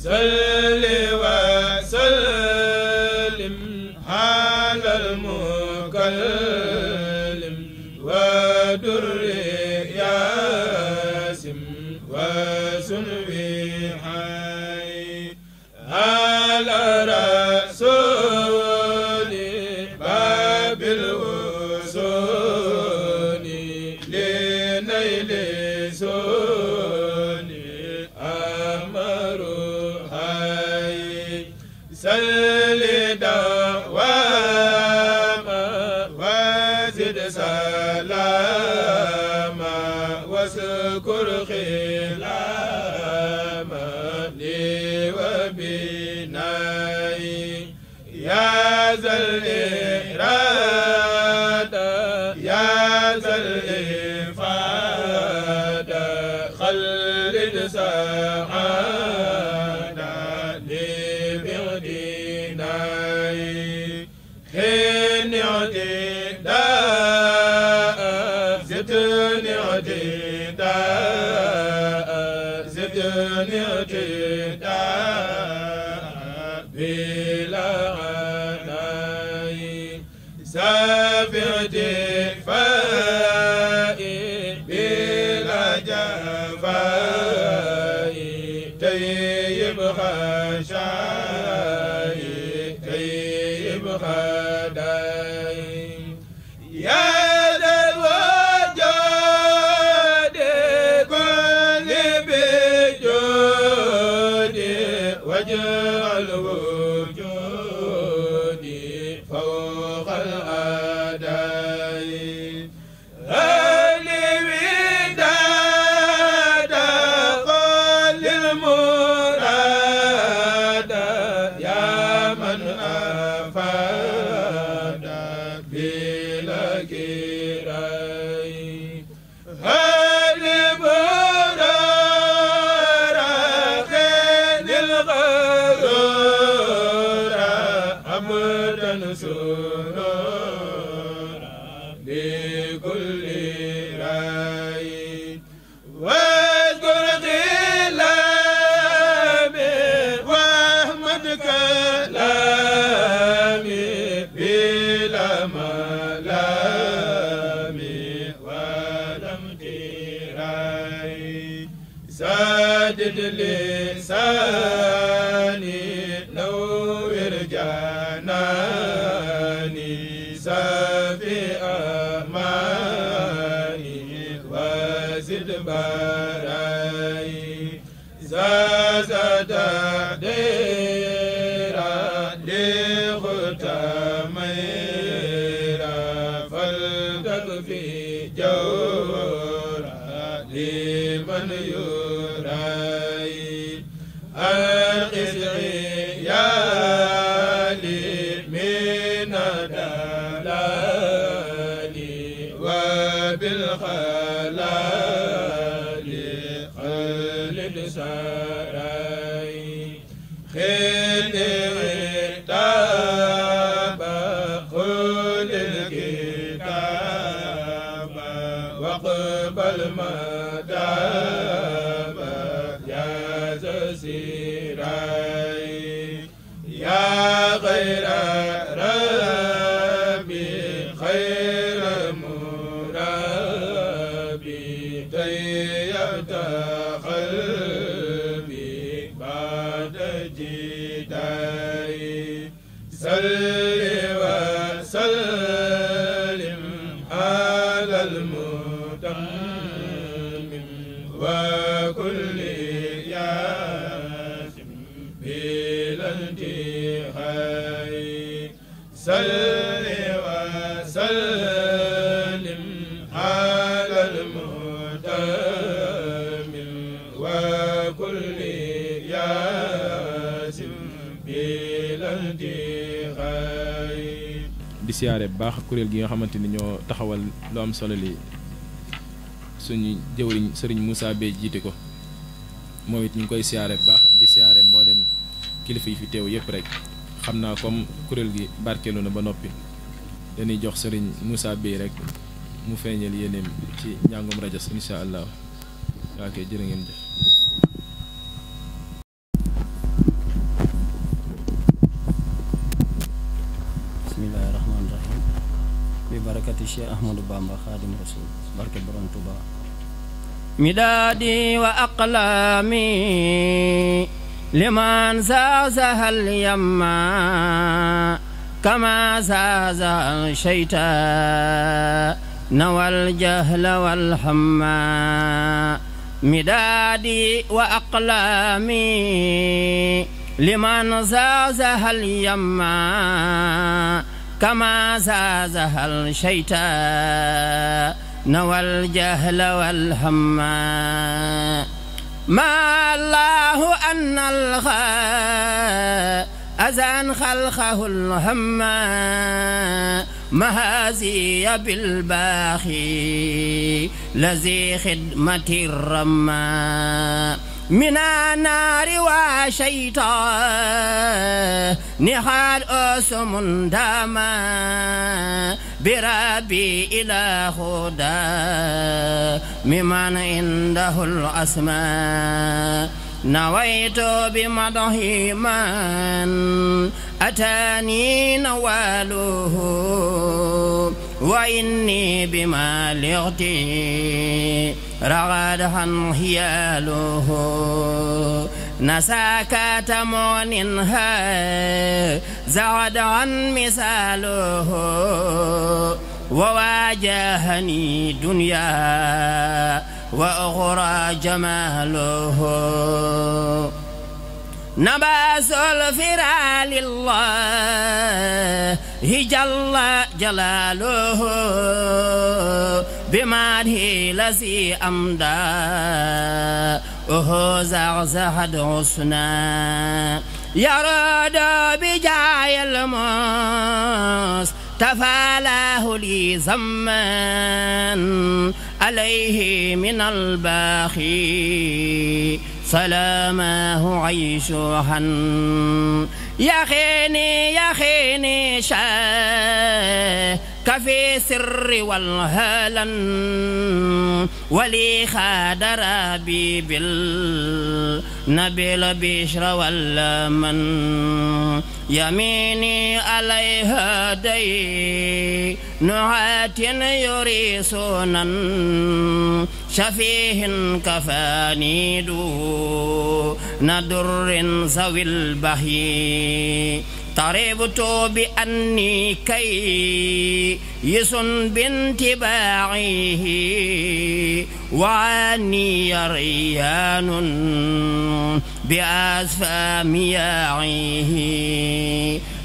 صل وسلم على واللم ودر ياسم وسنبي حي على رسول باب الوصول لنيل سوني أمر حي سل دواما وزد سلاما واسكر خلاما لي وبناي يا ذا الإرادة يا ذا الإفادة خلد سعادة لبعدناي خين اعتداء زدني اعتداء زدني اعتداء بلا عناي سافع دفائي بلا جفاء طيب خشاي طيب خداي يا ذا الوجود كل بجود واجعل وجودي فوق الأعداء هل وداد قل المراد يا من أفاد بلا كراي هل برار خيل الغرور أبدا سرورا بكل راي واذكر غلامي واحمد كلامي بلا ملامي ولم تراي سادد لساني نور جناني سافي أماني وزد براي زاد ديرا لختميرا فلتكفي جورا لمن يراي القسعي يا لي من الدلال وبالخلال خلد سراي خل عتاب خل الكتاب واقبل مداب يا زسيراي يا غير ربي خير مرابي طيبت قلبي بعد جداي صل وسلم على المتمم وكل ياسم بلا انتهاء صل وسلم على المتمم وكل ياسم بلا انتهاء di siyaare bu baax kuréel gi nga xamante ni ñoo taxawal lu am solo li suñu jëwriñ sëriñ Moussa Bey jiite ko moom it ñu ngi koy siyaare bu baax di siyaare mboolem kilifa yi fi teew yëpp rek xam naa comme kuréel gi barkeelu na ba noppi dañuy jox sëriñ Moussa Bey rek mu feeñal yéeneem ci njàngum rajas incha allah waa kay jërë ngeen jëf. bismillahi rahmaani rahim bi barakati Cheikh Ahmadou Bamba Khadim Rasoul barke Borom Touba midadi wa aqlami liman zazaha al-yamma kama zaza shaytan wal jahla wal hamma midadi wa aqlami liman zazaha al-yamma kama zazaha al-shaytan wal jahla wal hamma ma Allahu anna azan khalqahu al-hamma mahaziya bil bahi lazi khidmati ramma mina nari wa shaytan nihad usumun dama birabi ila huda miman indahul asma nawaitu bimadhi man atani nawaluhu wa inni bimalighti ragadahan hiyaluhu nasaka tamoninha zadahan misaluhu wa wajahani dunya wa ukhra jamaluhu nabasul firalillah jalla jalaluhu bimadhi lazi amda zahzahad husna yarada bijayil mus تفاله لي زمان عليه من الباخي سلامه عيشها يا خيني شاه كفي سر والهلن ولي خادر بي بالنبيل بشر واللمن يميني عليها دي نعات يريسونا شفيه كفاني ندر ذوي البهي طربت بأني كيس بانتباعه وعني ريان بأسفى مياعه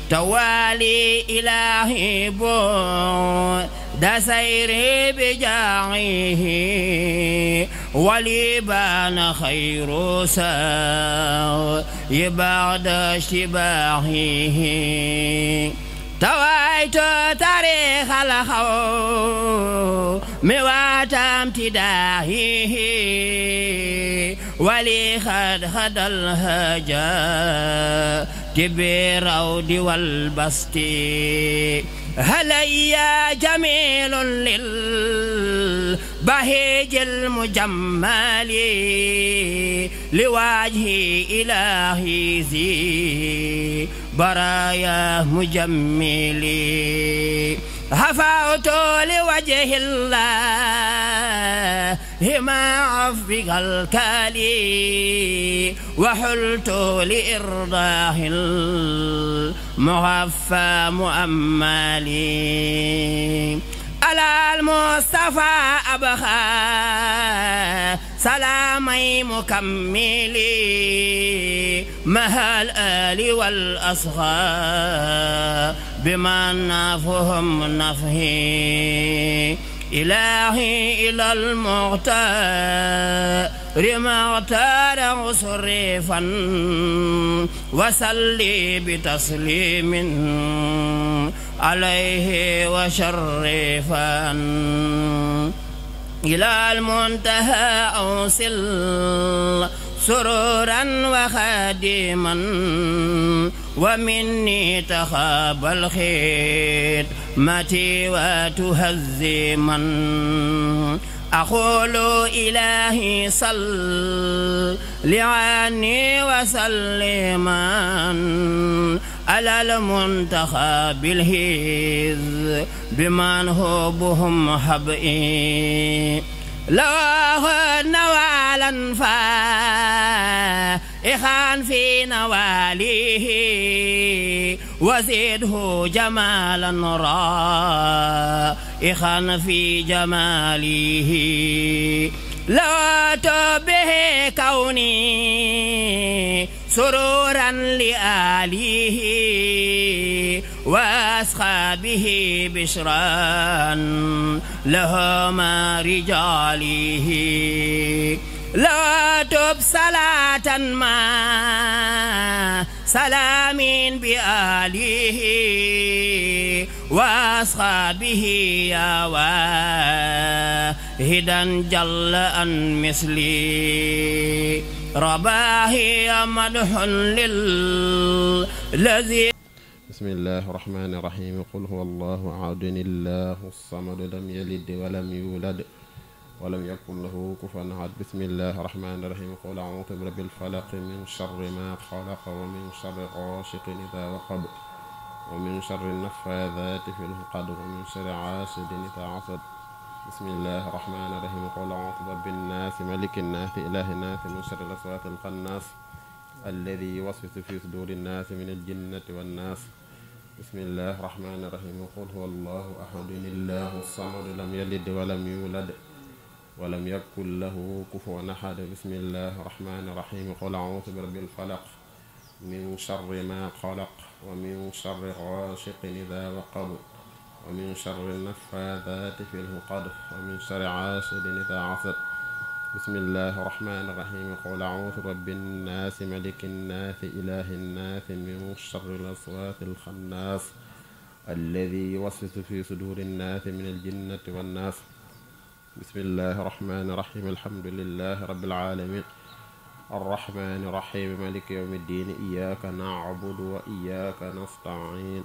توالي إلهي بعد سيري بجاعه ولبان خير ساي بعد اشتباهه تويت تاريخ الخوم وتامتداهه ولي خد الهجا تبيرود والبسط هليا جميل للبهيج المجمل لوجه إلهي ذي برايا مجملي هفوت لوجه الله ما عفق الكالي وحلت لإرضاه المغفى مؤملي على المصطفى أبخى سلامي مكملي مها الآل والأصغى بما نافهم نفهي إلهي إلى المغتار ما اغتار صرفا وسلي بتسليم عليه وشرفا إلى المنتهى أوصل سرورا وخادما ومني تخاب الخير متي وتهزما أقول إلهي صل لعني وسلما على المنتخى بالهيز بمن هبهم حبئي لو نوالا فائخا في نواليه وزده جمالا رائخا في جماله لوت به كوني سرورا لآله وأسخى به بشرا لهما رجاله لا تب صلاة ما سلام بآله وأسخى به يا واهدا جل عن مثلي رباهي مدح للذي. بسم الله الرحمن الرحيم. قل هو الله أحد الله الصمد لم يلد ولم يولد ولم يكن له كفوا أحد. بسم الله الرحمن الرحيم. قل أعوذ برب الفلق من شر ما خلق ومن شر غاشق إذا وقب ومن شر النفاثات في العقد ومن شر حاسد إذا حسد. بسم الله الرحمن الرحيم. قل أعوذ برب الناس ملك الناس إله الناس من شر الوسواس الخناس الذي يوسوس في صدور الناس من الجنة والناس. بسم الله الرحمن الرحيم. قل هو الله أحد الله الصمد لم يلد ولم يولد ولم يكن له كفوا أحد. بسم الله الرحمن الرحيم. قل أعوذ برب الفلق من شر ما خلق ومن شر غاشق إذا وقب ومن شر النفاثات في العقد ومن شر حاسد إذا حسد. بسم الله الرحمن الرحيم. قل أعوذ برب الناس ملك الناس إله الناس من شر الوسواس الخناس الذي يوسوس في صدور الناس من الجنة والناس. بسم الله الرحمن الرحيم. الحمد لله رب العالمين الرحمن الرحيم مالك يوم الدين إياك نعبد وإياك نستعين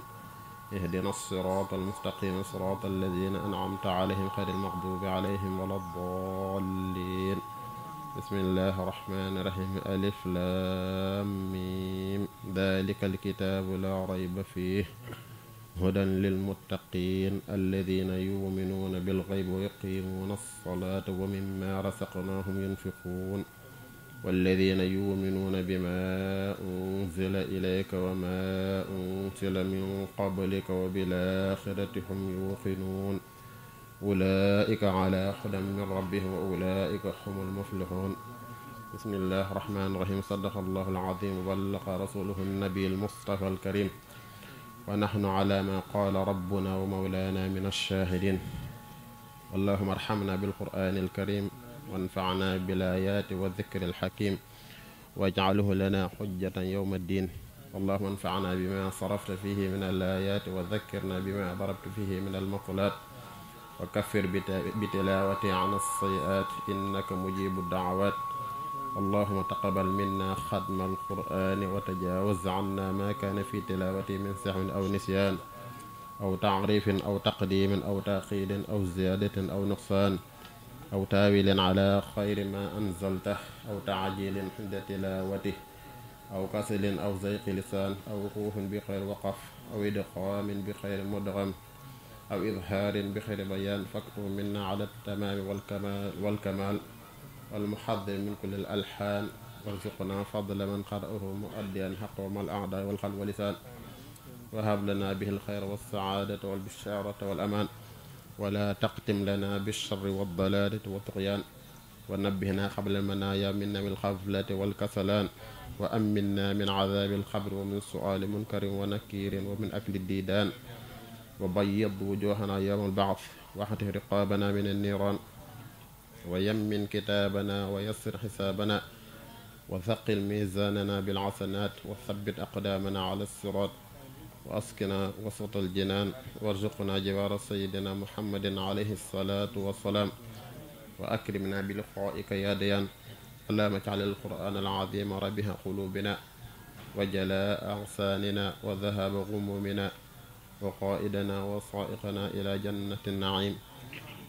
اهدنا الصراط المستقيم صراط الذين أنعمت عليهم غير المغضوب عليهم ولا الضالين. بسم الله الرحمن الرحيم. ألف لام ميم ذلك الكتاب لا ريب فيه هدى للمتقين الذين يؤمنون بالغيب ويقيمون الصلاة ومما رزقناهم ينفقون والذين يؤمنون بما أنزل إليك وما أنزل من قبلك وبالآخرة هم يوقنون أولئك على هدى من ربهم وأولئك هم المفلحون. بسم الله الرحمن الرحيم. صدق الله العظيم وبلغ رسوله النبي المصطفى الكريم ونحن على ما قال ربنا ومولانا من الشاهدين. اللهم ارحمنا بالقرآن الكريم وانفعنا بالآيات والذكر الحكيم واجعله لنا حجة يوم الدين. اللهم انفعنا بما صرفت فيه من الآيات وذكرنا بما ضربت فيه من المقولات وكفر بتلاوتي عن السيئات إنك مجيب الدعوات. اللهم تقبل منا ختم القرآن وتجاوز عنا ما كان في تلاوته من سهو أو نسيان أو تعريف أو تقديم أو تأخير أو زيادة أو نقصان أو تاويل على خير ما أنزلته أو تعجيل عند تلاوته أو كسل أو زيق لسان أو وقوف بخير وقف أو إدغام بخير مدغم أو إظهار بخير بيان فاكتب منا على التمام والكمال والمحضر من كل الألحان وارزقنا فضل من قرأه مؤديا حقه مع الأعداء والقلب واللسان وهب لنا به الخير والسعادة والبشارة والأمان ولا تقتم لنا بالشر والضلالة والطغيان ونبهنا قبل المنايا منا من الغفلة والكسلان وأمنا من عذاب القبر ومن سؤال منكر ونكير ومن أكل الديدان وبيض وجوهنا يوم البعث واحته رقابنا من النيران ويمن كتابنا ويسر حسابنا وثقل ميزاننا بالحسنات وثبت أقدامنا على الصراط وأسكنا وسط الجنان وارزقنا جوار سيدنا محمد عليه الصلاة والسلام وأكرمنا بلقائك يا ديان. اللهم اجعل القرآن العظيم ربيع قلوبنا وجلاء أغصاننا وذهاب غمومنا وقائدنا وصائقنا إلى جنة النعيم.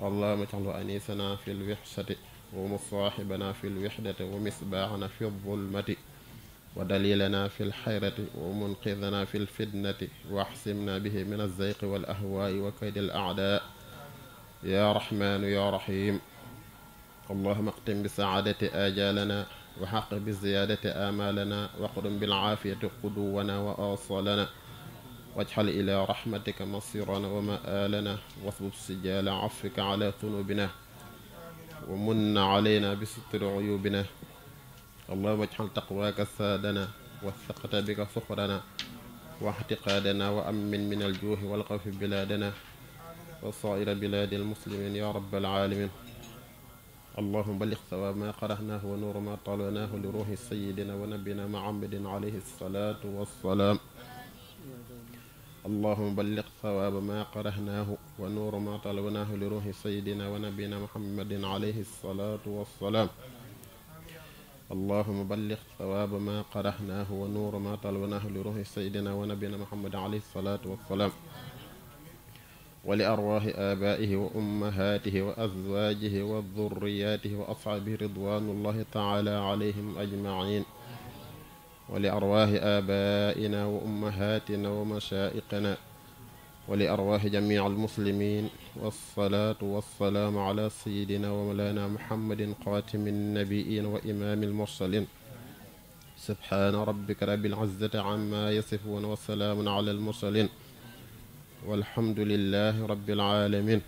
اللهم اجعله أنيسنا في الوحشة ومصاحبنا في الوحدة ومصباحنا في الظلمة ودليلنا في الحيرة ومنقذنا في الفتنة واحسمنا به من الزيق والأهواء وكيد الأعداء يا رحمن يا رحيم. اللهم اختم بسعادة آجالنا وحق بالزيادة آمالنا واقرم بالعافية قدونا وآصالنا واجعل إلى رحمتك مصيرنا ومآلنا واصبب سجال عفوك على ذنوبنا ومن علينا بستر عيوبنا. اللهم اجعل تقواك سادنا والثقة بك فخرنا واعتقادنا وأمن من الجوع والخوف بلادنا وصائر بلاد المسلمين يا رب العالمين. اللهم بلغ ثواب ما قرأناه ونور ما طلعناه لروح سيدنا ونبينا محمد عليه الصلاة والسلام. اللهم بلغ ثواب ما قرأناه ونور ما طلعناه لروح سيدنا ونبينا محمد عليه الصلاة والسلام. اللهم بلغ ثواب ما قرأناه ونور ما طلعناه لروح سيدنا ونبينا محمد عليه الصلاة والسلام. ولأرواح آبائه وأمهاته وأزواجه وذرياته وأصحابه رضوان الله تعالى عليهم أجمعين. ولأرواح آبائنا وأمهاتنا ومشائقنا ولأرواح جميع المسلمين والصلاة والسلام على سيدنا ومولانا محمد خاتم النبيين وإمام المرسلين. سبحان ربك رب العزة عما يصفون والسلام على المرسلين والحمد لله رب العالمين.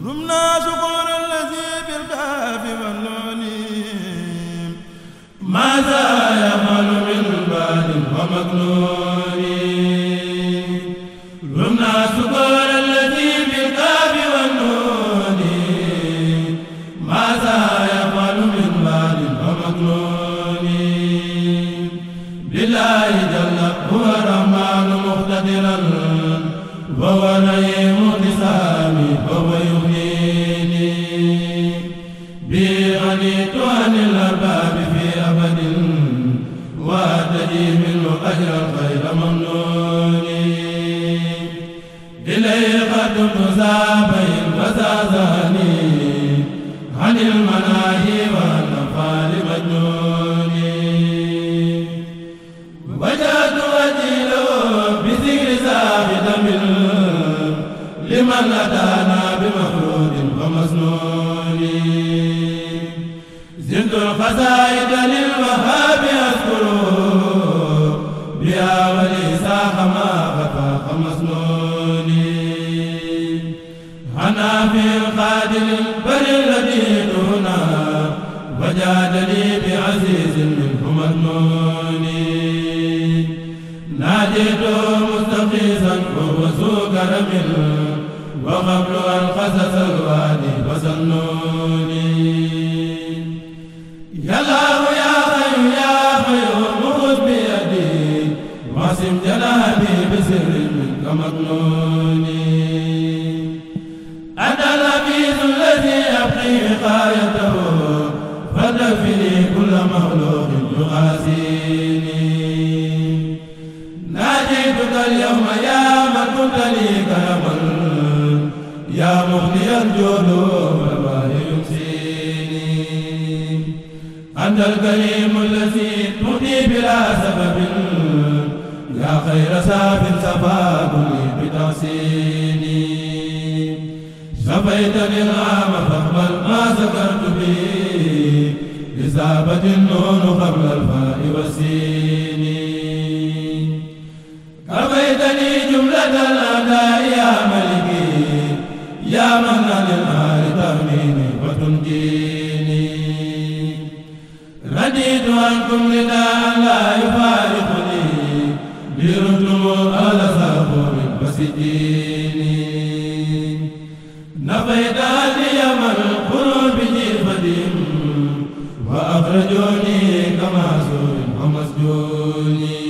رمنا شكر الذي بالكاف والنون ماذا يفعل من بال ومكنون. رمنا شكر الذي بالكاف والنون ماذا يفعل من بال ومكنون. بالله جل هو الرحمن مقتدرا وهو نعيم لسامي وهو يغنيني بغنيت عن الأرباب في أبد وأتجي منه أجر الخير ممنون. إليه قد تزابين وزازاني عن المناهي والنفال مجنون. وجدت وجيله بذكر زاهد لمن أتانا بمفروض ومسنون. زدت القصائد للوهاب أذكره بها وليساق ما فاق مسنون. أنا في القادر البر الذي دونه وجاد لي بعزيز منه مجنون. ناديت مستقيسا وهو ذو كرم وقبل أن قصص الوادي وسنوني. يا الله يا خير يا خير خذ بيدي واعصم جنابي بسر منك مكنوني. أنت الحفيظ الذي يبقي وقايته فدفني كل مخلوق يغازيني. ناجيتك اليوم يا من كنت لي كرما يا مغني الجود والوالي يمسيني. أنت الكريم الذي تؤتي بلا سبب يا خير ساف سفاك لي بتحسيني. شفيتني العام فاقبل ما سكرت به إصابة النون قبل الفاء والسين. كفيتني جملة الأعداء يا ملكي يا من للنار تهميني وتنجيني. رديت عنكم رداء لا يفارقني لرتم أهل سافور وسجيني. نفيت عني من القلوب جيفتهم وأخرجوني كمعسور ومسجوني.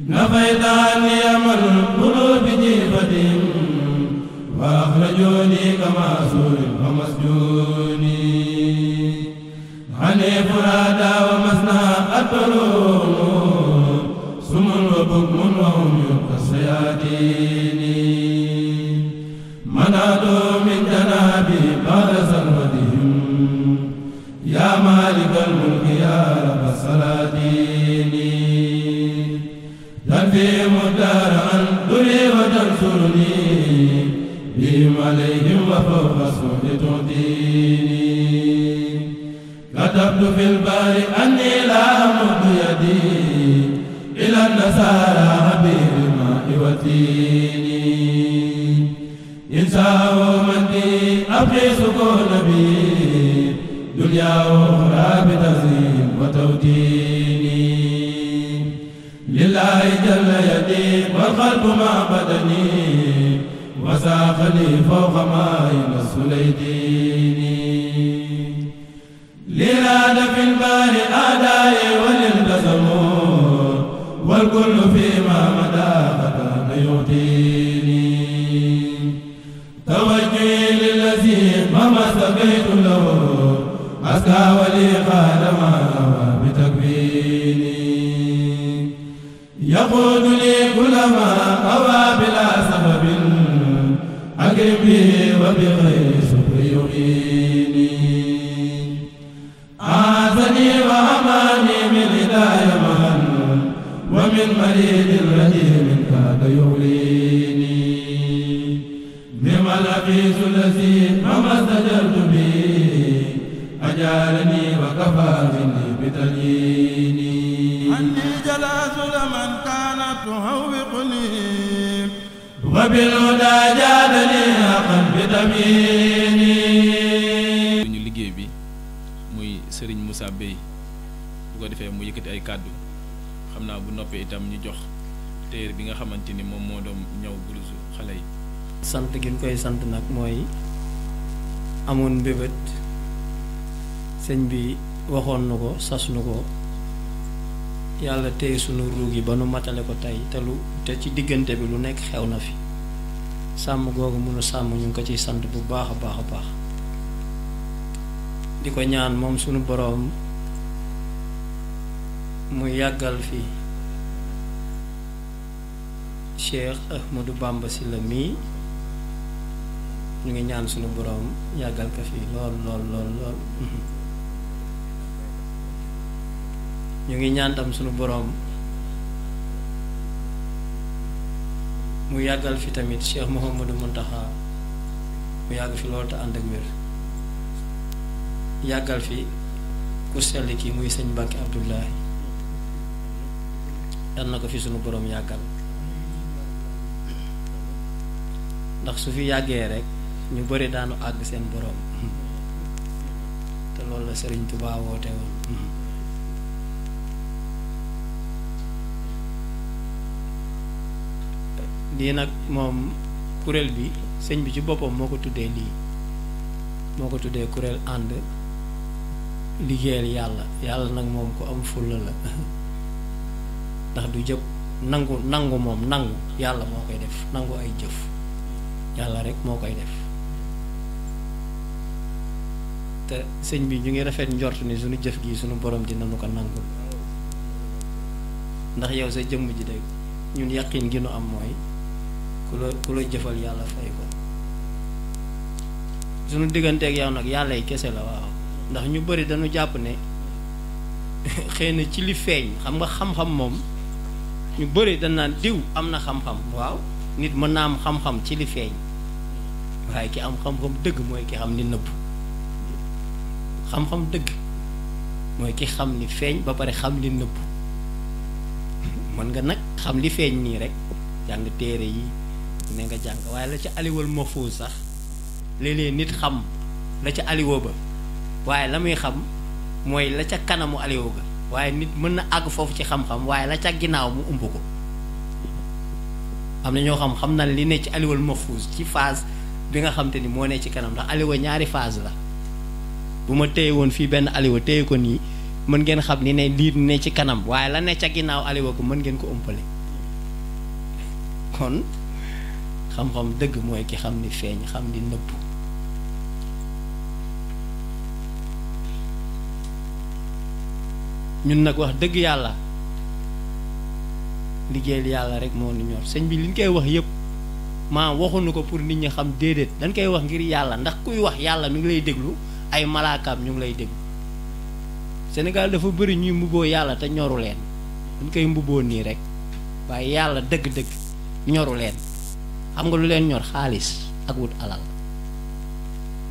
نفيت عني من القلوب جيفتهم وأخرجوني كمعسور ومسجوني. عني فرادا ومسنا الطلوم سم وبكم وهم كالشياطين. منادوا من جنابي بعد سلوتهم يا مالك الملك يا رب السلاطين. وتنصرني بهم عليهم وفوق السود تعطيني كتبت في البار أني لا أمد يدي إلى النصارى حبيب الماء والدين إن ساءوا من بي أبقي سكون بي دنيا وأخرى بتزيين وتوتين لله جل يدي والقلب مع بدني وساقني فوق ماء السليدين لراد في البار أعدائي وللتزموا والكل فيما مدى كان يعطيني توجهي للذي ما سقيت له أسكى ولي قال ما بتكبيني يقود لي كل ما أوى بلا سبب أكرم به وبغير شكر يعيني أعاذني وأماني من هداية مهن ومن مريد رهيم كاد يغليني بما العفيس الذي ما استجرت به أجارني وكفاني بتلييني عني جلاسل من كانت تهوقني وبالهدى جادني حقا بتميني ñu liggéey bi muy Serigne Moussa Bey bu ko defee mu yëkkati ay kàddu xam naa bu noppee itam ñu jox téer bi nga xamante ni moom moo doon ñëw bulusu xale yi. sant gi ñu koy sant nag mooy amoon mbébét sëñ bi waxoon na ko sas na ko yàlla téye sunu ruug yi ba nu matale ko tey te ci diggante bi lu nekk xew na fi sàmm googu mënu sàmm ñu ngi ko ciy sant bu baax a baax a baax di ko ñaan moom sunu boroom mu yàggal fi Cheikh Ahmadou Bamba Sylla mii ñu ngi ñaan sunu boroom yàggal ko fi lool lool lool lool ñu ngi ñaan tam sunu boroom mu yàggal fi tamit Cheikh Mouhamadou Mountakha mu yàgg fi lool te ànd ak wér yàggal fi ku sell ki muy sëñ Mbàkke Abdoulaye yal na ko fi sunu boroom yàggal ndax su fi yàggee rek ñu bari daanu àgg seen boroom te loolu la Sëriñ Tuubaa woote woon lii nag moom kuréel bi sëñ bi ci boppam moo ko tuddee lii moo ko tuddee kuréel ànd liggéeyal yàlla nag moom ku am fulla la ndax du jëpp nangu moom nangu yàlla moo koy def nangu ay jëf yàlla rek moo koy def te sëñ bi ñu ngi rafet njort ni suñu jëf gi suñu borom dina nu ko nangu ndax yow sa jëmm ji de ñun yaqin gi nu am mooy ku la jëfal yàlla fay ko suñu digganteeg yow nag yàlla yi kese la waaw ndax ñu bari dañu jàpp ne xëy na ci li feeñ xam nga xam-xam moom ñu bari dañ naan diw am na xam-xam waaw nit mën naa am xam-xam ci li feeñ waaye ki am xam-xam dëgg mooy ki xam ni nëbb xam-xam dëgg mooy ki xam li feeñ ba pare xam li nëbb mën nga nag xam li feeñ nii rek jàng téere yi ne nga jàng waaye la ca aliwal mahfuus sax léeg-léeg nit xam la ca aliwoo ba waaye la muy xam mooy la ca kanamu aliwo ga waaye nit mën na àgg foofu ci xam-xam waaye la ca ginnaaw mu umb ko am na ñoo xam na li ne ci aliwal mahfuus ci phase bi nga xam te ni moo ne ci kanam ndax aliwa ñaari phase la bu ma téye woon fii benn aliwa téye ko nii mën ngeen xam ni ne lii ne ci kanam waaye la ne ca ginnaaw aliwa ko mën ngeen ko umpale kon xam-xam dëgg mooy ki xam ni feeñ xam ni nëbb ñun nag wax dëgg yàlla liggéeyal yàlla rek moo nu ñor sëñ bi li ñu koy wax yëpp maa waxuñu ko pour nit ñi xam déedéet dañ koy wax ngir yàlla ndax kuy wax yàlla mi ngi lay déglu ay malaakaam ñu ngi lay déglu Sénégal dafa bëri ñuy mbubboo yàlla te ñoru leen dañ koy mbubboo nii rek waaye yàlla dëgg-dëgg ñoru leen xam nga lu leen ñor xaalis ak wut alal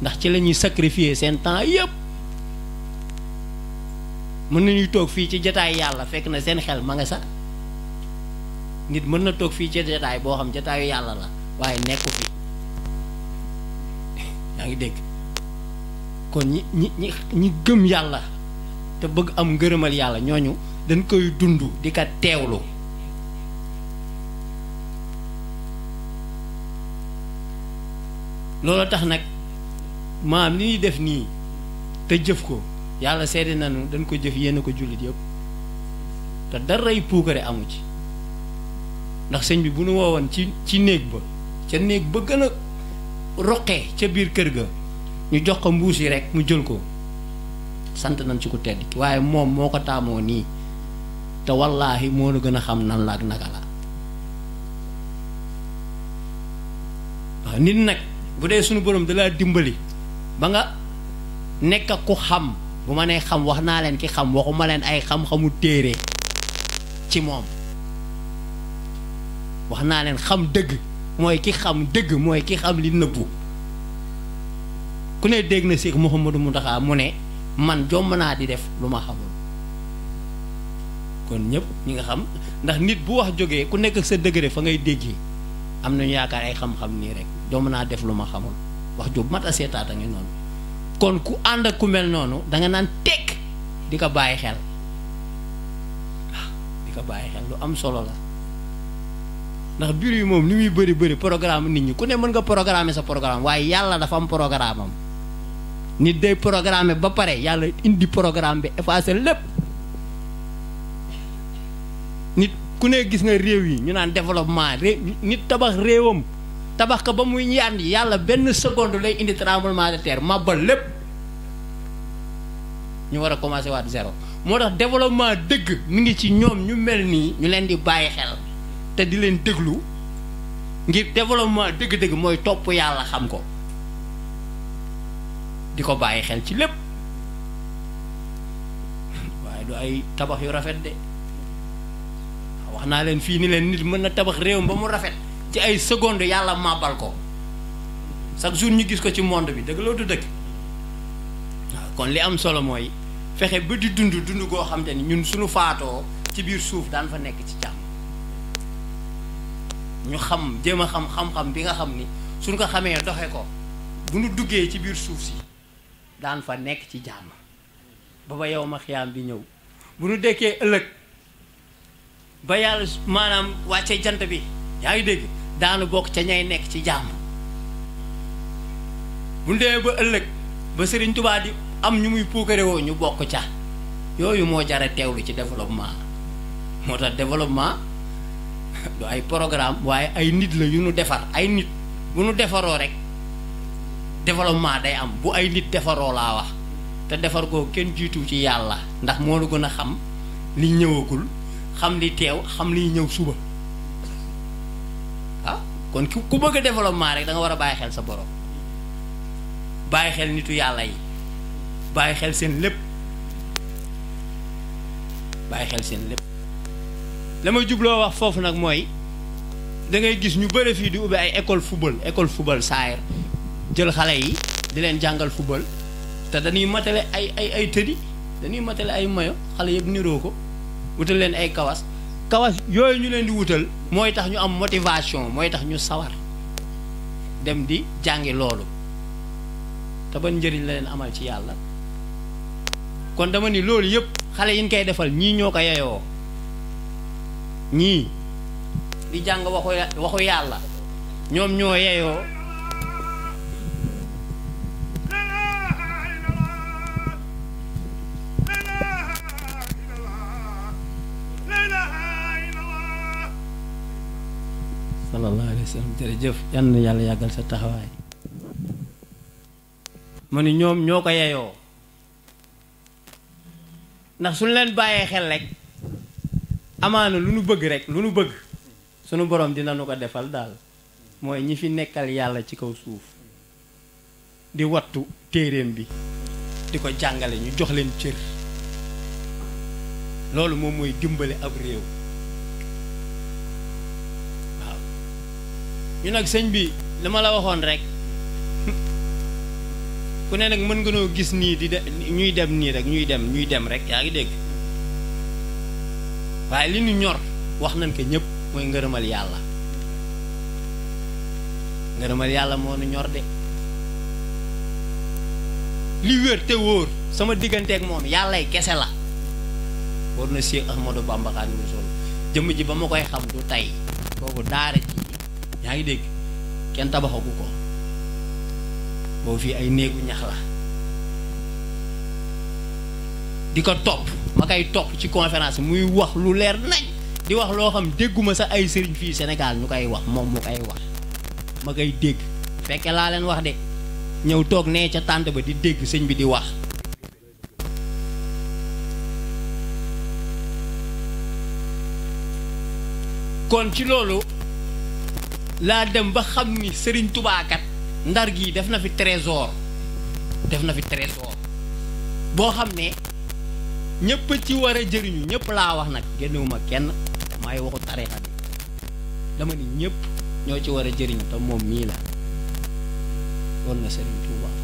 ndax ci la ñuy sacrifier seen temps yëpp. mën nañuy toog fii ci jataay yàlla fekk na seen xel ma nga sax nit mën na toog fii ci jataay boo xam jataayu yàlla la waaye nekku fi yaa ngi dégg kon ñi gëm yàlla te bëgg am ngërëmal yàlla ñooñu dañ koy dund di ka teewlu loolu tax nag maam li ñuy def nii te jëf ko yàlla seede nañu dañ ko jëf yéen ko jullit yëpp te daray puukare amu ci ndax sëñ bi bu nu woowoon ci néeg ba ca néeg ba gën a roqee ca biir kër ga ñu jox ko mbuus yi rek mu jël ko sant nañ ci ku tedd ki waaye moom moo ko taamoo nii te wallaahi moo la gën a xam nan la ak naka la waaw nit nag bu dee suñu borom da laa dimbali ba nga nekk ku xam bu ma nee xam wax naa leen ki xam waxuma leen ay xam-xamu téere ci moom wax naa leen xam dëgg mooy ki xam dëgg mooy ki xam li nëbbu ku ne dégg na Cheikh Mouhamadou Mountakha mu ne man jomb naa di def lu ma xamul kon ñëpp ñi nga xam ndax nit bu wax jógee ku nekk sa degré fa ngay déggee am nañu yaakaar ay xam-xam nii rek jomb naa def lu ma xamul wax joobu mat a seetaat a ngi noonu kon ku ànd ak ku mel noonu danga naan tekk di ko bàyyi xel waaw di ko bàyyi xel lu am solo la ndax biir yi moom li muy bëri programme nit ñi ku ne mën nga programmer sa programme waaye yàlla dafa am programme am nit day programmer ba pare yàlla indi programme bi effacé lépp nit ku ne gis nga réew yi ñu naan développement nit tabax réewam tabax ko ba muy ñaan yàlla benn seconde lay indi tremblement de terre màbbal lépp ñu war a commencé waat zéro moo tax développement dëgg mi ngi ci ñoom ñu mel nii ñu leen di bàyyi xel te di leen déglu ngir développement dëgg-dëgg mooy topp yàlla xam ko di ko bàyyi xel ci lépp waaye du ay tabax yu rafet de wax naa leen fii ni leen nit mën na tabax réewam ba mu rafet ci ay seconde yàlla màbbal ko chaque jour ñu gis ko ci monde bi dëgg loolu du dëgg waaw kon li am solo mooy fexe ba di dund goo xam te ni ñun suñu faatoo ci biir suuf daan fa nekk ci jàmm ñu xam jéem a xam-xam bi nga xam ni suñu ko xamee doxe ko bu nu duggee ci biir suuf si daan fa nekk ci jàmm ba yow ma xiyaam bi ñëw bu nu dekkee ëllëg ba yàlla maanaam wàcce jant bi yaa ngi dégg daanu bokk ca ñay nekk ci jàmm bu nu demee ba ëllëg ba Sëriñ Tuubaa di am ñu muy puukare woo ñu bokk ca yooyu moo jara teewlu ci développement moo tax développement du ay programme waaye ay nit la yu nu defar ay nit bu nu defaroo rek développement day am bu ay nit defaroo laa wax te defar koo kenn jiitu ci yàlla ndax moo la gën a xam li ñëwagul xam li teew xam liy ñëw suba ah kon ku bëgg a développement rek da nga war a bàyyi xel sa borom bàyyi xel nitu yàlla yi bàyyi xel seen lépp bàyyi xel seen lépp la may jubloo wax foofu nag mooy da ngay gis ñu bëre fii di ubbi ay école football saayir jël xale yi di leen jàngal football te dañuy matale ay tëddi dañuy matale ay mayo xale yëpp niroo ko wutal leen ay kawas yooyu ñu leen di wutal mooy tax ñu am motivation mooy tax ñu sawar dem di jàngi loolu te ban njëriñ la leen amal ci yàlla kon dama ni loolu yëpp xale yi ñu koy defal ñii ñoo ko yeyoo ñii di jàng waxu yàlla ñoom ñoo yeyoo sallallahu alayhi wa sallam jërëjëf yal na yàlla yàggal sa taxawaay ma ni ñoom ñoo ko yeyoo ndax suñu leen bàyyee xel rek amaana lu nu bëgg rek lu nu bëgg sunu borom dina nu ko defal daal mooy ñi fi nekkal yàlla ci kaw suuf di wattu téeréem bi di ko jàngale ñu jox leen cër loolu moom mooy dimbale ab réew waaw ñu nag sëñ bi li ma la waxoon rek ku ne nag mën nga noo gis nii di ñuy dem nii rek ñuy dem rek yaa ngi dégg waaye li ñu ñor wax nañ ko ñëpp mooy ngërëmal yàlla moo nu ñor de li wér te wóor sama digganteeg moom yàllay kese la war na Cheikh Ahmadou Bamba Khadimu Rasuul jëmm ji ba ma koy xam du tey boobu daara ji yaa ngi dégg kenn tabaxagu ko boobu fii ay néegu ñax la di ko topp ma koy topp ci conférence muy wax lu leer nañ di wax loo xam dégguma sax ay sëriñ fii Sénégal ñu koy wax moom mu koy wax ma koy dégg fekke laa leen wax de ñëw toog nee ca tànt ba di dégg sëñ bi di wax kon ci loolu laa dem ba xam ni sëriñ Tuubaa kat ndar gii def na fi trésor boo xam ne ñëpp ci war a jëriñu ñëpp laa wax nag génnewuma kenn may waxu tarixa bi dama ni ñëpp ñoo ci war a jëriñu te moom mii la loolu na sëriñ Tuubaa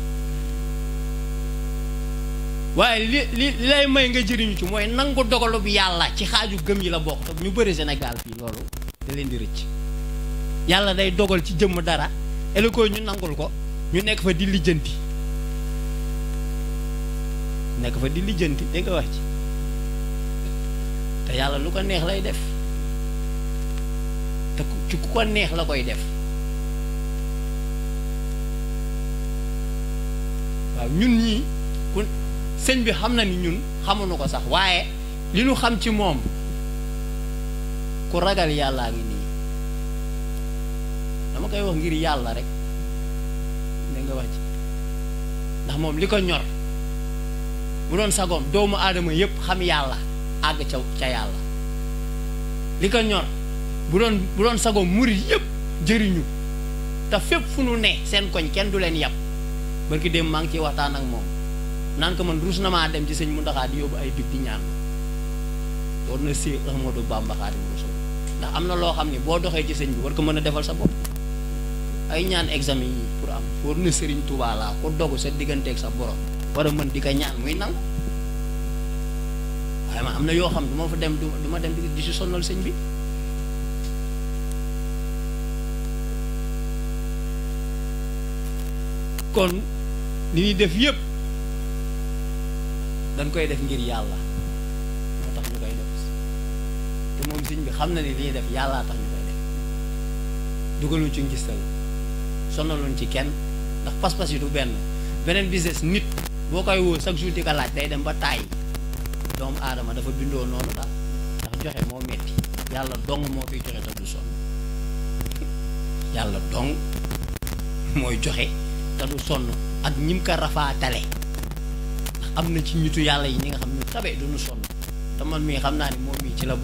waaye li lay may nga jëriñu ci mooy nangu dogalu bi yàlla ci xaaju gëm yi la bokk te ñu bëri Sénégal fii loolu da leen di rëcc yàlla day dogal ci jëmm dara eleko ñu nangul ko ñu nekk fa di lijjanti dégg nga wax ci te yàlla lu ko neex lay def te ci ku ko neex la koy def waaw ñun ñii ku sëñ bi xam na ni ñun xamuñu ko sax waaye li ñu xam ci moom ku ragal yàllaa ngi nii dama koy wax ngir yàlla rek dégg nga wax ci ndax moom li ko ñor bu doon sagoom doomu aadama yépp xam yàlla àgg ca yàlla li ko ñor bu doon sagoom murit yépp jëriñu te fépp fu nu ne seen koñ kenn du leen yàpp barki dem maa ngi ciy waxtaan ak moom naan ko man ruus na maa dem ci sëñ Muntaxa di yóbbu ay big di ñaan war na Cheikh Ahmadou Bamba Khadimu Rasuul ndax am na loo xam ne boo doxee ci sëñ bi war ko mën a defal sa bopp ay ñaan examen yi pour am war na Sëriñ Tuubaa laa ko dogu sa digganteeg sa borom war a mën di ko ñaan muy nangu waaye ma am na yoo xam du ma fa dem du ma dem di si sonnal sëñ bi kon li ñuy def yépp dañ koy def ngir yàlla moo tax ñu koy def te moom sëñ bi xam na ni li ñuy def yàllaa tax ñu koy def dugaluñ ci ngistal sonnaluñ ci kenn ndax pas-pas yi du beneen business nit boo koy woo chaque jour di ko laaj day dem ba tàyyi doomu aadama dafa bindoo noonu daal ndax joxe moo metti yàlla dong moo fiy joxe te du sonn yàlla dong mooy joxe te du sonn ak ñim ko rafaatale ndax am na ci ñitu yàlla yi ñi nga xam ne tabe duñu sonn te man mii xam naa ni moom mii ci la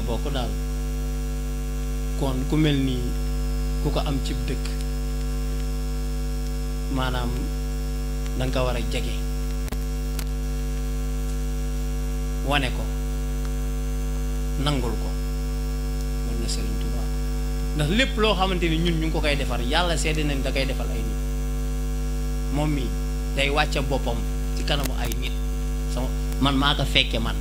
bokk daal kon ku mel nii ku ko am cib dëkk maanaam da nga ko war a jege wane ko nangul ko loolu na Sëriñ Tuubaa ndax lépp loo xamante ni ñun ñu ngi ko koy defar yàlla seede nañ da koy defal ay nit moom mi day wàcce boppam ci kanamu ay nit sama man maa ko fekke man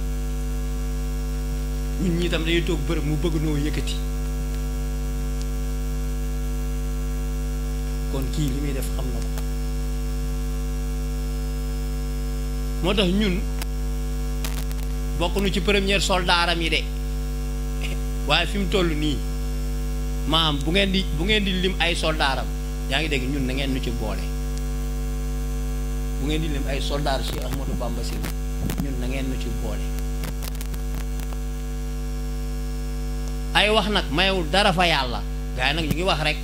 ñun ñi tam dañuy toog bërëb mu bëgg noo yëkkati kon kii li muy def xam na ko moo tax ñun bokk nu ci première soldaaram yi de waaye fi mu toll nii maam bu ngeen di lim ay soldaaram yaa ngi dégg ñun na ngeen nu ci boole bu ngeen di lim ay soldaar Cheikh Ahmadou Bamba si ñun na ngeen nu ci boole ay wax nag mayewul dara fa yàlla gaa yi nag ñu ngi wax rek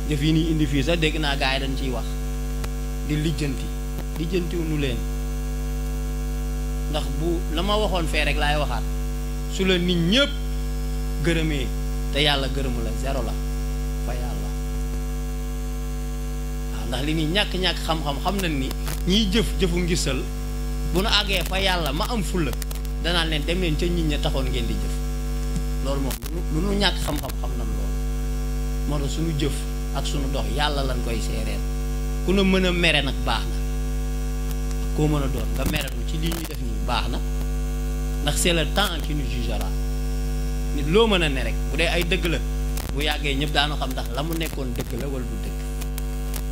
def yi nii indi fii sax dégg naa gaa yi dañ ciy wax di lijjantiwuñu leen ndax bu la ma waxoon fee rek laay waxaat su la nit ñëpp gërëmee te yàlla gërëmu la zéro la fa yàlla waaw ndax li ni ñàkk-ñàkk xam-xam xam nañ ni ñiy jëfu ngisal bu nu àggee fa yàlla ma am fulla danaa leen dem leen ca nit ña taxoon ngeen di jëf loolu moom lu nu ñàkk xam-xam xam nañ loolu moo tax suñu jëf ak suñu dox yàlla lañ koy seereel ku na mën a mere nag baax na koo mën a doon nga mere nu ci lii ñuy def nii baax na ndax c'est le temps qui nous jugera nit loo mën a ne rek bu dee ay dëgg la bu yàggee ñëpp daanu xam ndax la mu nekkoon dëgg la wala du dëgg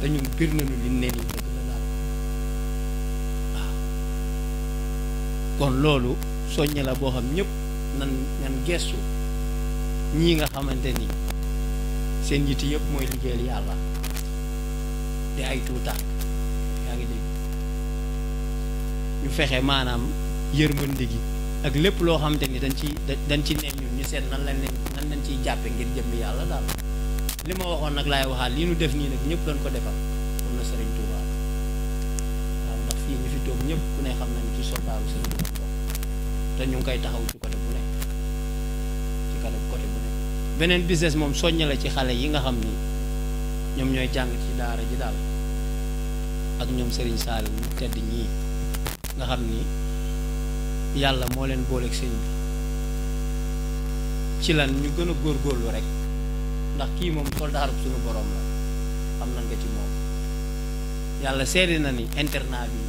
te ñun bir nañu li ne nii dëgg la daal waaw kon loolu soññe la boo xam ñëpp nan gestu ñii nga xamante ni seen yitte yëpp mooy liggéeyal yàlla di ay tuutànk yaa ngi dégg ñu fexe maanaam yërmande gi ak lépp loo xamante ni dañ ci ne ñun ñu seet nan lañ ciy jàppe ngir jëmmi yàlla daal li ma waxoon nag laay waxaat li nu def nii nag ñëpp lañ ko defal kon na Serigne Touba waaw ndax fii ñu fi toog ñëpp ku ne xam nañ ci soldaaru Serigne Touba te ñu ngi koy taxaw ci côté bu ne ci côté bu ne beneen business moom soññ la ci xale yi nga xam ni ñoom ñooy jàng ci daara ji daal ak ñoom Serigne Sall ñu tedd ñii nga xam ni yàlla moo leen booleeg sëñ bi ci lan ñu gën a góorgóorlu rek ndax kii moom soldaaru suñu borom la xam nañ ko ci moom yàlla seede na ni internat bi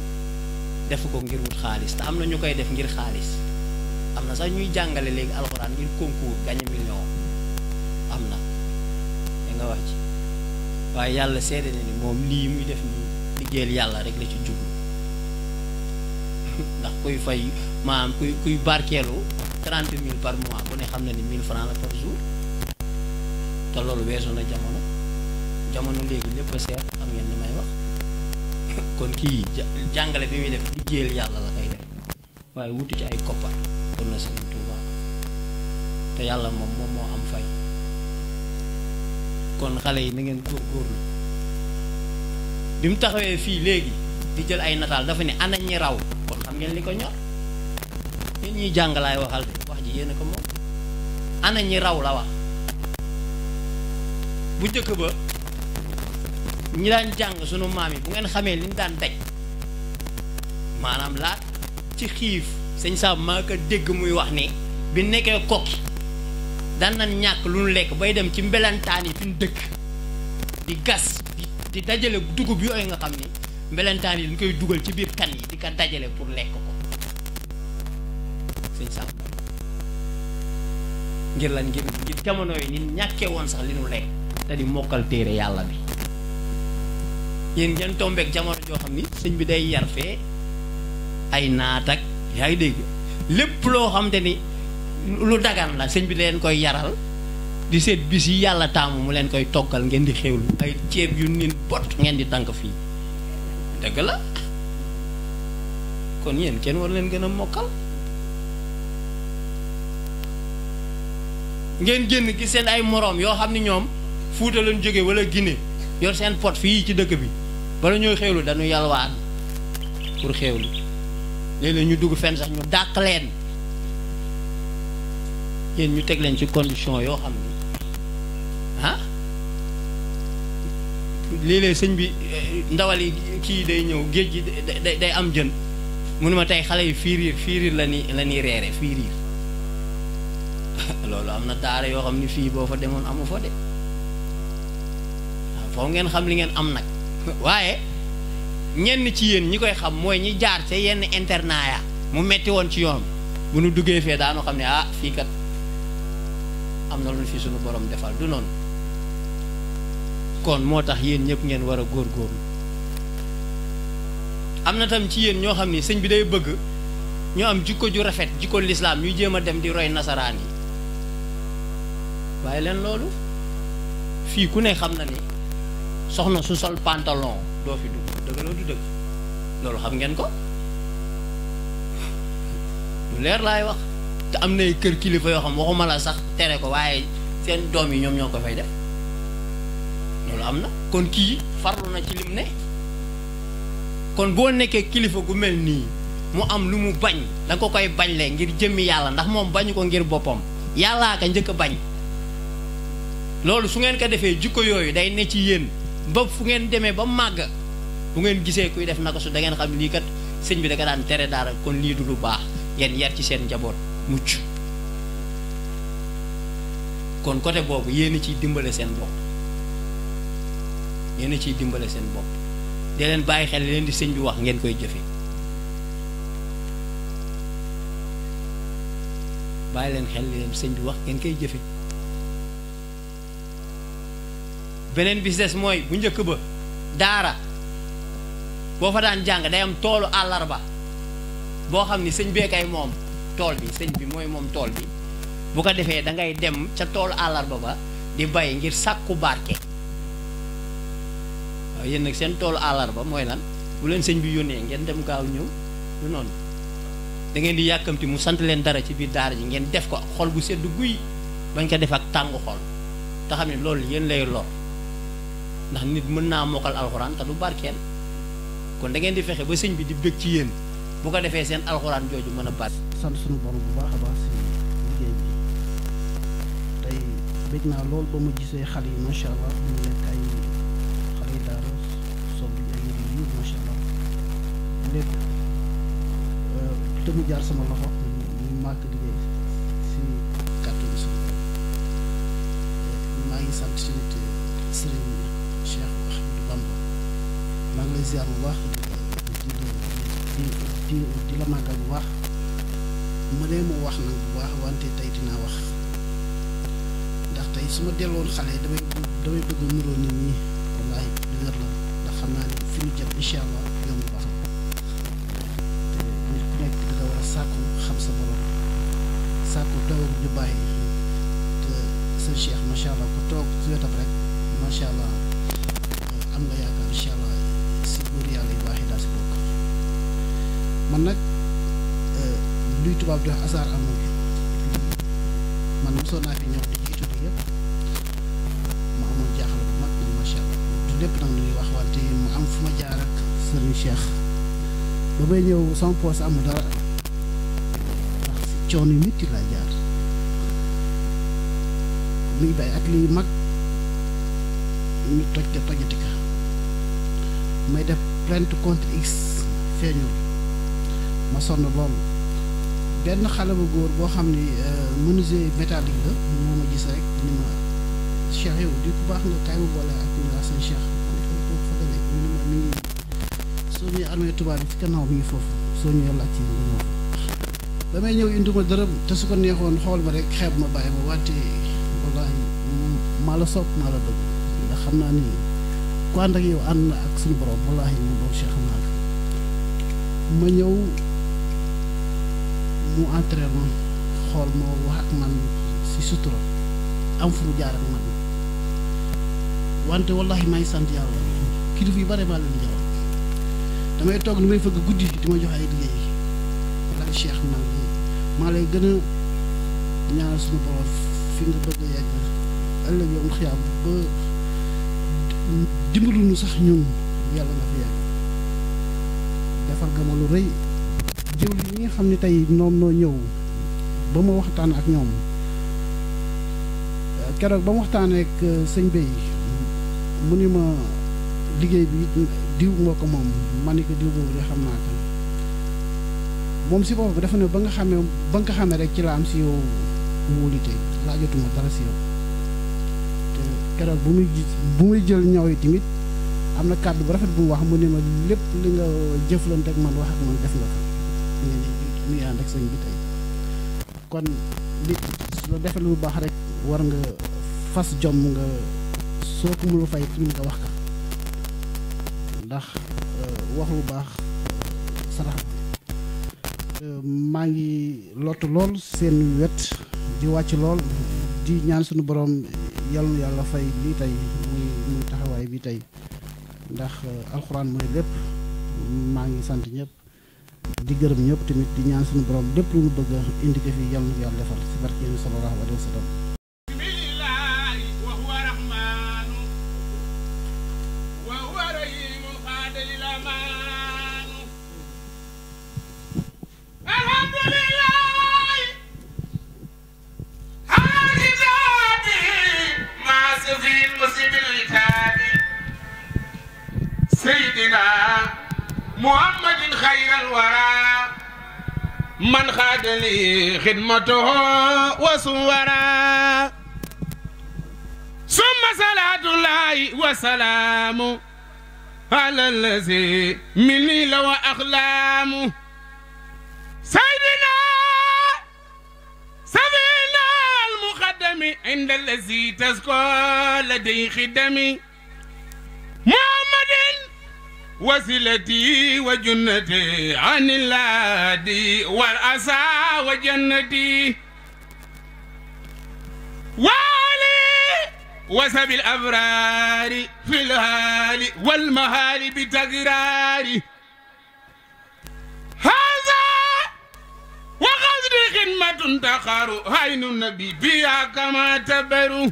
def ko ngir wut xaalis te am na ñu koy def ngir xaalis am na sax ñuy jàngale léegi alxuraan ngir concours gagné million am na da nga wax ci waaye yàlla seede na ni moom lii muy def nii liggéeyal yàlla rek la ci jublu ndax kuy fay maanaam kuy barkeelu 30 000 par mois ku ne xam na ni 1000 francs la par jour te loolu weesu na jamono léegi lépp a seet am ngeen ni may wax kon kii jàngale bi muy def liggéeyal yàlla la koy def waaye wuti ci ay koppar kon na Serigne Touba te yàlla moom moo am fay kon xale yi na ngeen góorgóorlu bi mu taxawee fii léegi di jël ay nataal dafa ne ana ñi raw kon xam ngeen li ko ñor yéen ñuy jàng laay waxal de wax ji yéen a ko moom ana ñi raw la wax bu njëkk ba ñi daan jàng sunu maam yi bu ngeen xamee li ñu daan daj maanaam laa ci xiif sëñ Saab maa ko dégg muy wax ni bi nekkee kokki daan nañ ñàkk lu ñu lekk bay dem ci mbelantaan yi fi ñu dëkk di gas di dajale dugub yooyu nga xam ni mbelantaan yi dañ koy dugal ci biir kan yi di ko dajale pour lekk ko sëñ Saab ngir lan ngir jamono yi nit ñàkkee woon sax li ñu lekk te di mokkal téere yàlla bi yéen ngeen tombeek jamono joo xam ni sëñ bi day yar fee ay naat ak yaa ngi dégg lépp loo xam te ni lu dagan la sëñ bi leen koy yaral di seet bis yi yàlla taamu mu leen koy toggal ngeen di xewlu ay ceeb yu nin bot ngeen di tànk fii dëgg la kon yéen kenn war leen gën a mokkal ngeen génn gi seen ay moroom yoo xam ni ñoom Fuuta lañ jóge wala Guinée yor seen pot fii ci dëkk bi bala ñooy xewlu dañu yalwaan pour xewlu léeg-léeg ñu dugg fenn sax ñu dàq leen yéen ñu teg leen ci condition yoo xam ni ah léeg-léeg sëñ bi ndawal yi kii day ñëw géej gi day am jën mu ne ma tey xale yi fiiriir la ni reere fiiriir loolu am na daara yoo xam ni fii boo fa demoon amu fa de waaw foofu ngeen xam li ngeen am nag waaye ñenn ci yéen ñi koy xam mooy ñi jaar ca yenn internat ya mu metti woon ci yoon bu nu duggee fee daanu xam ne ah fii kat am na lu fi suñu borom defal du noonu kon moo tax yéen ñëpp ngeen war a góorgóorlu am na tam ci yéen ñoo xam ni sëñ bi day bëgg ñoo am jikko ju rafet jikko lislaam ñuy jéem a dem di roy nasaraan yi waaye leen loolu fii ku ne xam na ni soxna su sol pantalon doo fi dugg dëgg la du dëgg loolu xam ngeen ko lu leer laay wax te am nay kër kilifa yoo xam waxuma la sax tere ko waaye seen doom yi ñoom ñoo ko fay def loolu am na kon kii farlu na ci lim ne kon boo nekkee kilifa gu mel nii mu am lu mu bañ da ko koy bañ le ngir jëmmi yàlla ndax moom bañu ko ngir boppam yàllaa ka njëkk a bañ loolu su ngeen ko defee jikko yooyu day ne ci yéen ba fu ngeen demee ba màgg bu ngeen gisee kuy def naka su da ngeen xam lii kat sëñ bi da ko daan tere daara kon lii du lu baax ngeen yar ci seen njaboot mucc kon côté boobu yéen a ciy dimbale seen bopp yéen a ciy dimbale seen bopp di leen bàyyi xel leen di sëñ bi wax ngeen koy jëfe bàyyi leen xel leen sëñ bi wax ngeen koy jëfe beneen bi des mooy bu njëkk ba daara boo fa daan jàng day am toolu àllarba boo xam ni sëñ bee kay moom tool bi sëñ bi mooy moom tool bi bu ko defee da ngay dem ca toolu àllarba ba di bay ngir sàkku barke waaw yéen nag seen toolu àllarba mooy lan bu leen sëñ bi yónnee ngeen dem gaaw ñëw du noonu da ngeen di yàkkamti mu sant leen dara ci biir daara ji ngeen def ko xol bu sedd guy bañ ko def ak tàngu xol te xam ne loolu yéen lay lor ndax nit mën naa mokkal alxuraan te du barkeel kon da ngeen di fexe ba sëñ bi di bëgg ci yéen bu ko defee seen alxuraan jooju mën a bar sant suñu borom bu baax a baax si liggéey bi tey bëgg naa lool ba ma gisee xale yi macha allah ñu nekk ay xale yi daara sol bi ay yëre yu macha allah lépp te mu jaar sama loxo ñu màgg liggéey si kàttanu suñu maa ngi sant tamit sëriñ Cheikh Ahmadou Bamba maa ngi lay ziar bu baax di la màggal bu baax mu ne mu wax nag bu baax wante tey dinaa wax ndax tey su ma delloon xale damay bëgg a nuroo nit ñi wallaahi lu wér la ndax xam naa ne fi ñu jëm incha allah yoon bu baax te nit ku nekk da nga war a sàkku xam sa borom sàkku dawru ju bàyyi te seen Cheikh macha allah ku toog si wetam rek macha allah am nga yaakaar incha allah si góor yàlla yu baax yi daal si bokk man nag luy tubaab di wax hasard amul man mosoon naa fi ñëw di jiitu di yëpp ma amoon jaaxle bu mag man macha allah du lépp nag lu ñuy wax wante mu am fu ma jaar ak Serigne Cheikh ba may ñëw sama poos amul dara ndax si coono yu métti laa jaar muy bay ak lii mag ñu toj te tojati ka may def plainte contre X feeñul ma sonn lool benn xale bu góor boo xam ni menuisier métallique la moo ma gis rek ni ma Cheikh yow di ku baax nga kaay ma boole ak ñu laa seen Cheikh man ko fa nga nekk ñu ne ma mi ngi soo ñëwee armée tubaab bi ci gannaaw mi ngi foofu soo ñëwee laaj ci nga ñëw damay ñëw induma dërëm te su ko neexoon xool ma rek xeeb ma bàyyi ma wante wallaahi maa la sopp maa la bëgg ndax xam naa ni ku ànd ak yow ànd na ak suñu borom wallaahi moom boobu Cheikh xam naa ko ma ñëw mu entraînement xool ma wax ak man si sutura am fu mu jaar ak man wante wallahi maa ngi sant yàlla kilifa yu bare maa leen jaral damay toog ni may fëgg guddi di ma jox ay liggéey wala Cheikh maa lay gën a ñaanal suñu borom fi nga bëgg a yegg ëllëg yow xiyaam ba dimbalu nu sax ñun yàlla nga fi yegg defal nga ma lu rëy jëw li ñi nga xam ne tey ñoom noo ñëw ba ma waxtaan ak ñoom keroog ba ma waxtaanee ak sëñ Bay mu ni ma liggéey bi diw moo ko moom ma ni ko diw boobu de xam naa ko moom si bopp bi dafa ne ba nga xamee rek ci la am si yow wóolite laajatuma dara si yow te keroog bu muy jël ñaw yi tamit am na kàddu bu rafet bu mu wax mu ne ma lépp li nga jëflante ak man wax ak man def nga ko ñu ngi ànd ak sëñ bi tey kon nit su la defee lu baax rek war nga fas jom nga soo ko mënul fay tamit nga wax ka ndax wax lu baax sarax maa ngi lottu lool seen wet di wàcc lool di ñaan suñu borom yal na yàlla fay lii tey muy taxawaay bi tey ndax alxuraan mooy lépp maa ngi sant ñëpp di gërëm ñëpp tamit di ñaan suñu borom lépp lu mu bëgg a indi ko fi yal na yàlla defal si barke yi sallallahu alayhi wa sallam سيدنا محمد خير الورى من خاد لي خدمته وصورا الله وسلام على الذي مني لو أخلام سيدنا سبينا المقدم عند الذي تزكى لدي خدمي محمد وسيلتي وجنتي عن الهادي والأسى وجنتي والي وسب الأبرار في الهال والمهال بتقراري هذا وقصد خدمة تخار عين النبي بها كما تبر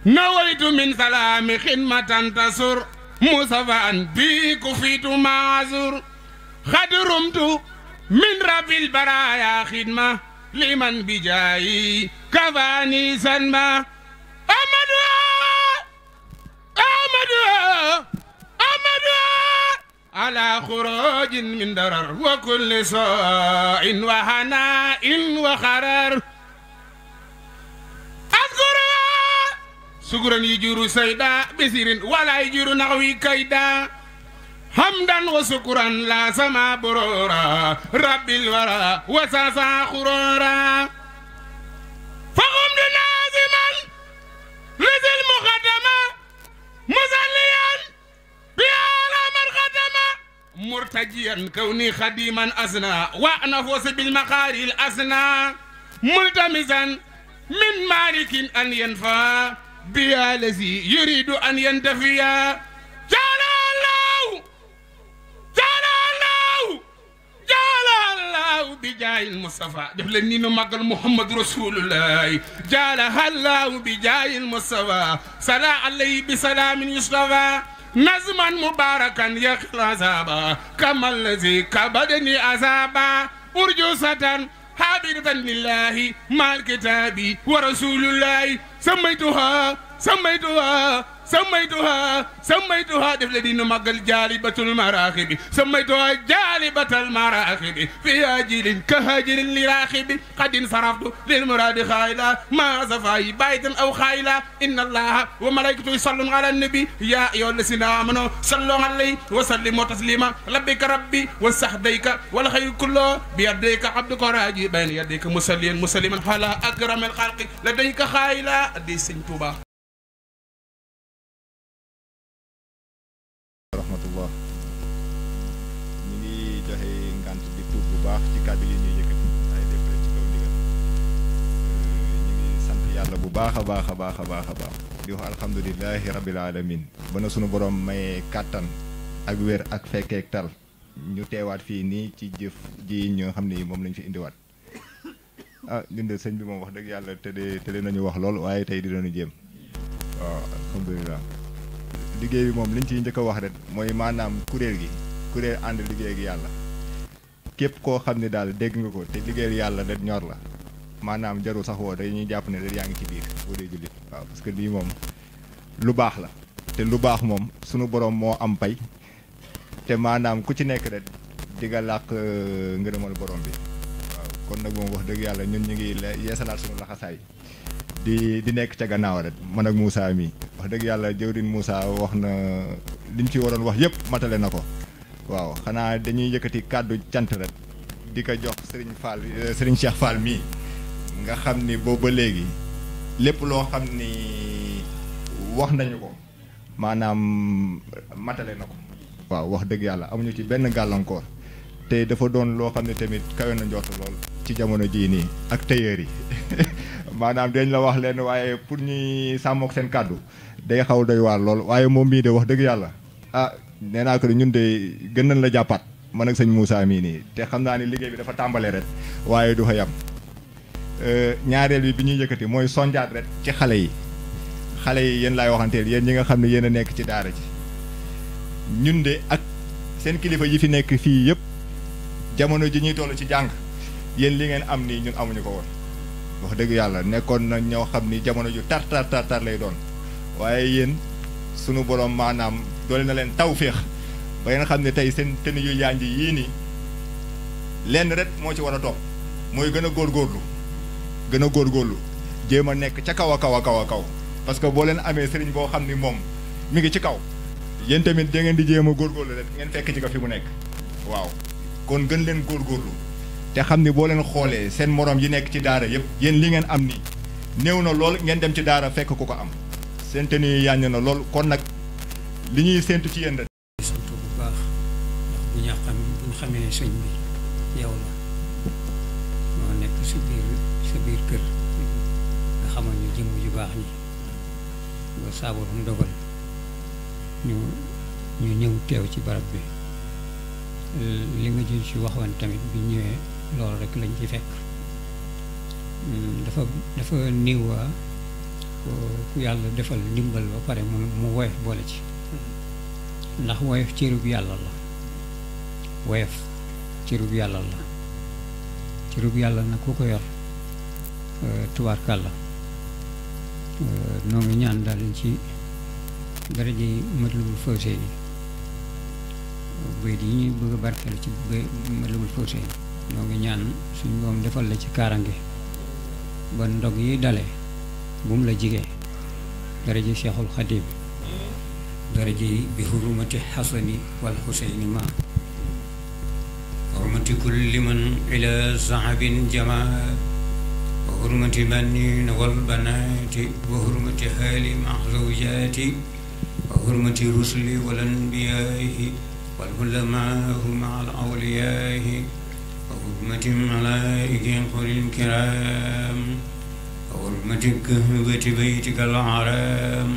نويت من سلام خدمة تسر مصفى بي كفيت معذور قد رمت من رب البرايا خدمة لمن بجاي كفاني سلمى أمد على خروج من درر وكل صاع وهناء وخرر أذكر سكرا يجور سيدا بسير ولا يجور نحوي كيدا حمدا وسكرا لا سما برورا رب الورى وساسا خرورا فقمت نازما لذي المقدمة مصليا بأعلى من خدم مرتجيا كوني خديما أسنى وأنفس بالمقاري الأسنى ملتمسا من مالك أن ينفع بها الذي يريد أن ينتفيا جعل الله بجاه المصطفى دفلني مقال محمد رسول الله جعلها الله بجاه المصطفى صلى عليه بسلام يصطفى نظما مباركا يخلى عذابا كما الذي كبدني عذابا أرجوسة حابرة لله مع الكتاب ورسول الله سميتها دفلدين مقل جالبة المراخب سميتها جالبة المراخب في هاجل كهاجل لراخب قد انصرفت للمراد خايلا ما صفاي بايتا أو خايلا إن الله وملائكته يصلون على النبي يا أيها الذين آمنوا صلوا عليه وسلموا تسليما لبيك ربي وسعديك والخير كله بيديك عبدك راجي بين يديك مسلما على أكرم الخلق لديك خايلا دي سن توبا rahmatullah ñu ngi joxe ngant bi tuub bu baax ci kàddu yi ñuy yëkkati ay def rek ci kaw ndigal ñu ngi sant yàlla bu baax a baax a baax a baax a baax di wax alhamdulilahi rabbil alamin ba na sunu borom mayee kàttan ak wér ak fekkeek tal ñu teewaat fii nii ci jëf ji ñoo xam ne moom lañ fi indiwaat ah ñun de sëñ bi moom wax dëgg yàlla tëddee nañu wax lool waaye tey di doonu jéem waaw alhamdulilah liggéey bi moom liñ ciy njëkk a wax rek mooy maanaam kuréel ànd liggéey ak yàlla képp koo xam ne daal dégg nga ko te liggéeyal yàlla rek ñor la maanaam jarul sax woo dañuy jàpp ne rek yaa ngi ci biir boo dee jullit waaw parce que lii moom lu baax la te lu baax moom sunu borom moo am pay te maanaam ku ci nekk rek di nga làq ngërëmal borom bi waaw kon nag moom wax dëgg yàlla ñun ñu ngi yeesalaat sunu laxasaay di nekk ca gannaaw rek man ak Moussa mi wax dëgg yàlla jëwriñ Moussa wax na liñ ci waroon wax yëpp matale na ko waaw xanaa dañuy yëkkati kàddu cant rek di ko jox Serigne Cheikh Fall mii nga xam ni boobu ba léegi lépp loo xam ni wax nañu ko maanaam matale na ko waaw wax dëgg yàlla amuñu ci benn gàllankoor te dafa doon loo xam ne tamit kawe na njort lool ci jamono jii nii ak tailleur yi maanaam dañ la wax leen waaye pour ñuy sàmmook seen kàddu day xaw doy waar lool waaye moom mii de wax dëgg yàlla ah nee naa ko de ñun de gën nañ la jàppaat man ak sëñ Moussa mii nii te xam naa ni liggéey bi dafa tàmbalee rek waaye du fa yam ñaareel bi ñuy yëkkati mooy sonjaat rek ci xale yi yéen laay waxanteel yéen ñi nga xam ne yéen a nekk ci daara ji ñun de ak seen kilifa yi fi nekk fii yëpp jamono ji ñuy toll ci jàng yéen li ngeen am nii ñun amuñu ko woon wax dëgg yàlla nekkoon na ñoo xam ni jamono ju tar lay doon waaye yéen sunu borom maanaam doole na leen tawféex ba ngeen xam ne tey seen tenue yu yanj yii nii lenn rek moo ci war a topp mooy gën a góorgóorlu jéem a nekk ca kaw a kaw parce que boo leen amee sëriñ boo xam ni moom mi ngi ci kaw yéen tamit da ngeen di jéem a góorgóorlu rek ngeen fekk ci ko fi mu nekk waaw kon gën leen góorgóorlu te xam ni boo leen xoolee seen morom yi nekk ci daara yëpp yéen li ngeen am nii néew na lool ngeen dem ci daara fekk ku ko am seen te ni yàññ na lool kon nag li ñuy séentu ci yéen rek. sant bu baax ndax bu ñu xamee sëñ bi yow la moo nekk sa biir kër nga xamal ñu jëmm ju baax ñi ba saabarum dogal ñu ñëw teew ci barab bi li nga jël ci waxoon tamit bi ñëwee loolu rek lañ ci fekk dafa néew ku yàlla defal ndimbal ba pare mu woyof boole ci ndax woyof cërub yàlla la woyof cërub yàlla la cërub yàlla nag ku ko yor tubaarkàlla noo ngi ñaan daal ci daraja yi Matlabul Fawzayni bayit yi ñuy bëgg a barkeel ci Matlabul Fawzayni noo ngi ñaan suñu moom defal la ci kaarange ba ndog yi dale bu mu la jigee daraja Cheikhul Khadim daraja yi bi hurumati Hasani wal Husayni ma hurmati kulli man ila sahabin jamaa wa hurmati banina wal banati wa hurmati hali ma zawjati wa hurmati rusuli wal anbiyaa'i wal ulamaa'i ma al awliyaa'i wa hurmati malaa'ikati qulil kiraam wa hurmati kahbati baytika al haraam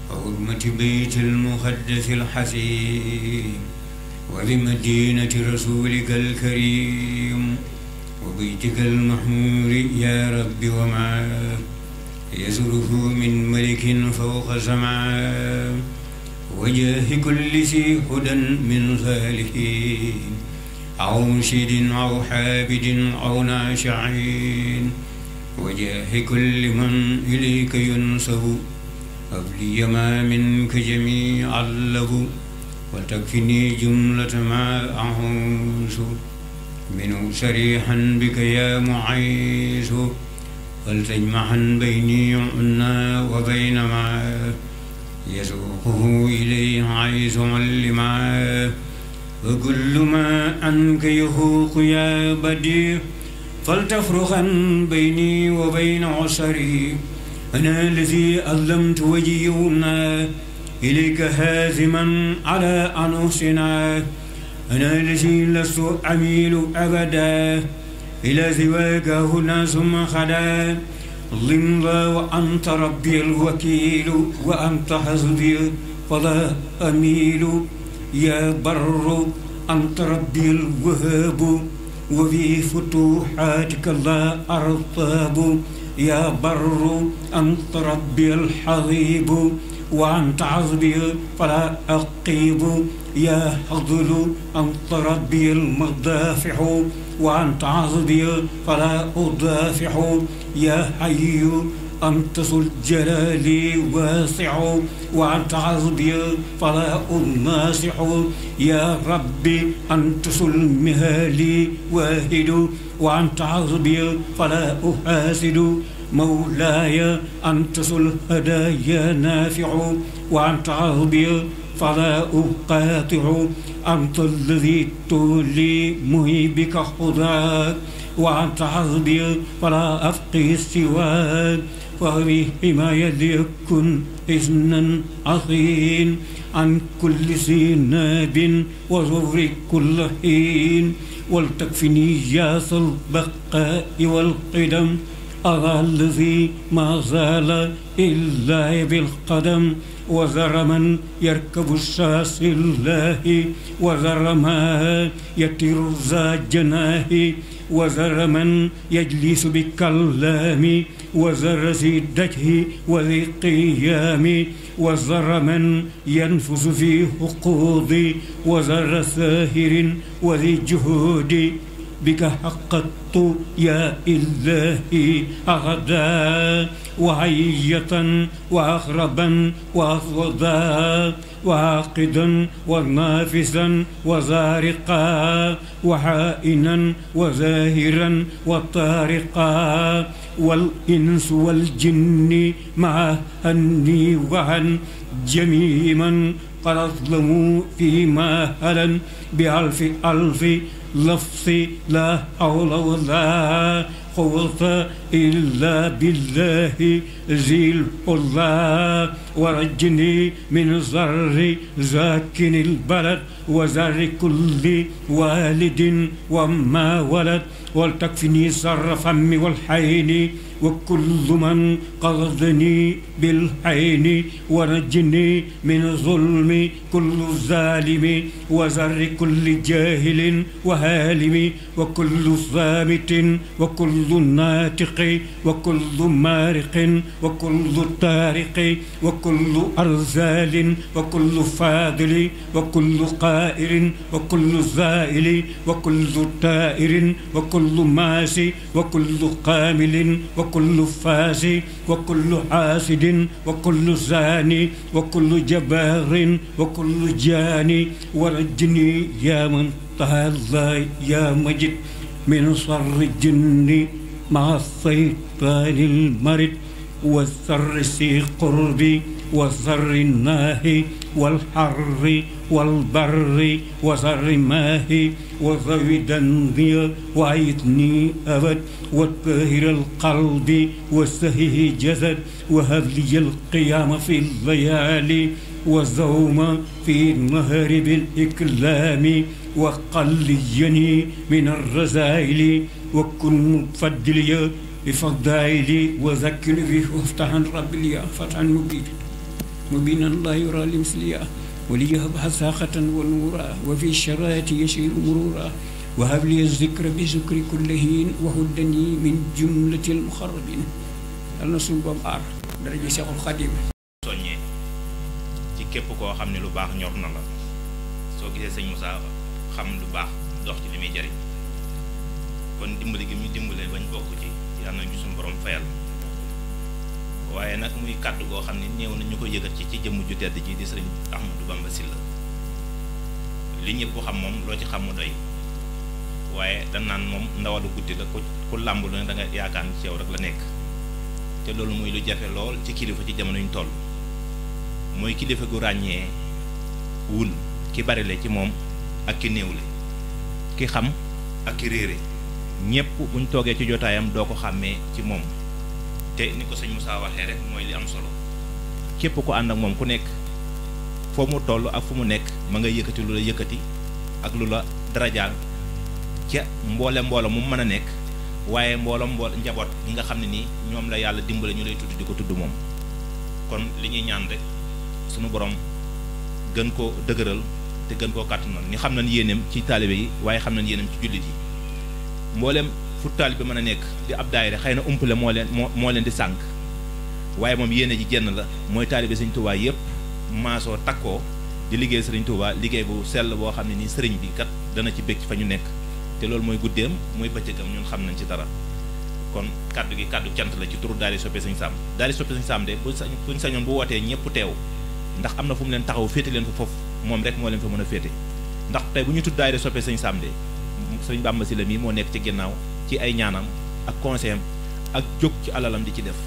wa hurmati bayti al muqaddasi al hasiin wa bi madinati rasulika al kariim wa baytika al mahmuuri ya rabbi wa maa yasruhu min malikin fawqa samaa wa jaahi kulli si hudan min saalihiin aw munshidin aw xaabidin aw naashiin wa jaahi kulli man ilayka yunsabu abli ma minka jamii'an lahu wa takfini jumlata ma ahuusu minhu sarihan bika ya mu'iisu فلتجمعن بيني عنا وبين ما يسوقه إليه عيس علما وكل ما عنك يهوق يا بديع فلتفرقا بيني وبين عسري أنا الذي أظلمت وجيهنا إليك هازما على أنوسنا أنا الذي لست أميل أبدا إلى سواك هنا ثم خدا ضمضا وأنت ربي الوكيل وأنت حسبي فلا أميل يا بر أنت ربي الوهاب وفي فتوحاتك لا أرطاب يا بر أنت ربي الحظيب وأنت عظبي فلا أقيب يا حظل أنت ربي المدافع وأنت عظبي فلا أدافع يا حي أنت ذو الجلال واسع وأنت عظبي فلا أناصح يا ربي أنت ذو المهال واحد وأنت عظبي فلا أحاسد مولاي أنت ذو الهدايا نافع وأنت عظبي فلا أقاطع أنت الذي تولي مهيبك خذاك وأنت حسبي فلا أفقه سواك وفي حماية ليكن إذنا عظيم عن كل زيناب وزر كل حين ولتكفني يا ذا البقاء والقدم أرى الذي ما زال إلا بالقدم وذر من يركب الشاس الله وذر ما يطير ذا جناه وذر من يجلس بكلام وذر ذي الدجه وذي قيام وذر من ينفذ في حقوض وذر ساهر وذي جهود بك حققت يا إلهي أغدا وعية وأخربا وأفوضا وعاقدا ونافسا وزارقا وحائنا وزاهرا وطارقا والإنس والجن مع هني وعن جميع من قد أظلموا فيما هلا بألف ألف لفظ لا حول ولا قوة إلا بالله ذي العلا ورجني من ضر زاكن البلد وزر كل والد وما ولد ولتكفني شر فم والحين وكل من قصدني بالعين ونجني من ظلم كل ظالم وزر كل جاهل وهالم وكل صامت وكل ناطق وكل مارق وكل طارق وكل أرزال وكل فاضل وكل قائر وكل زائل وكل تائر وكل ماسي وكل قامل وكل فاسي وكل حاسد وكل زاني وكل جبار وكل جاني ورجني يا من طه الله يا مجد من شر الجن مع الشيطان المرد والذر ذي قربي والذر الناهي والحر والبر وذر ماهي وذوي دنيا وعيتني أبد والطاهر القلب والسهيه جسد وهب لي القيام في الليالي والزوم في النهر بالإكلام وقليني من الرذائل وكن مفضلي بفضائلي وذكر فيه وافتحا رب لي فتحا مبينا لا يرى لمثليا وليهب حساقة ونورا وفي الشرائط يسير مرورا وهب لي الذكر بذكر كل حين وهدني من جملة المخربين النصر بام درجة شيخ الخديم soññee ci képp koo xam ne lu baax ñor na la soo gisee sëñ Moussa xam lu baax dox ci li muy jariñ kon dimbali gi ñu dimbale bañ bokk ci yàlla na ñu suñu borom fayal waaye nag muy kàddu goo xam ne néew na ñu ko yëgat ci jëmm ju tedd ji di sëriñ Ahmadou Bamba Sylla li ñëpp xam moom loo ci xam mu doy waaye dañ naan moom ndawalu guddi la ku làmb lu ne da nga yaakaar ci yow rek la nekk te loolu muy lu jafe lool ci kilifa ci jamono ñu toll mooy kilifa gu ràññee wul ki bari le ci moom ak ki néewle ki xam ak ki réere ñëpp buñ toogee ci jotaayam doo ko xàmmee ci moom te ni ko sëñ Moussa waxee rek mooy li am solo képp ku ànd ak moom ku nekk foo mu toll ak fu mu nekk ma nga yëkkati lu la yëkkati ak lu la darajaal ca mboole mu mën a nekk waaye njaboot ñi nga xam ne nii ñoom la yàlla dimbale ñu lay tudd di ko tudd moom kon li ñuy ñaan rek sunu borom gën koo dëgëral te gën koo kàttanal ni xam nañ yéeneem ci taalibe yi waaye xam nañ yéeneem ci jullit yi mboolem fu taalibe mën a nekk di ab daayira xëy na umpale moo leen di sànq waaye moom yéene ji jenn la mooy taalibe Sëriñ Tuubaa yëpp maasoo takkoo di liggéey Sëriñ Tuubaa liggéey bu sell boo xam ne nii sëriñ bi kat dana ci bég fa ñu nekk te loolu mooy guddeem mooy bëccëgam ñun xam nañ ci dara kon kaddu gi kaddu cant la ci turu daal di soppe Sëriñ Sam daal di soppe Sëriñ Sam de buñ sañoon bu wootee ñëpp teew ndax am na fu mu leen taxaw féete leen fa foofu moom rek moo leen fa mën a féete ndax tey bu ñu tudd daal di soppe Sëriñ Sam de Sëriñ Bamba Sylla mii moo nekk ci ginnaaw ci ay ñaanam ak conseil am ak jóg ci alalam di ci def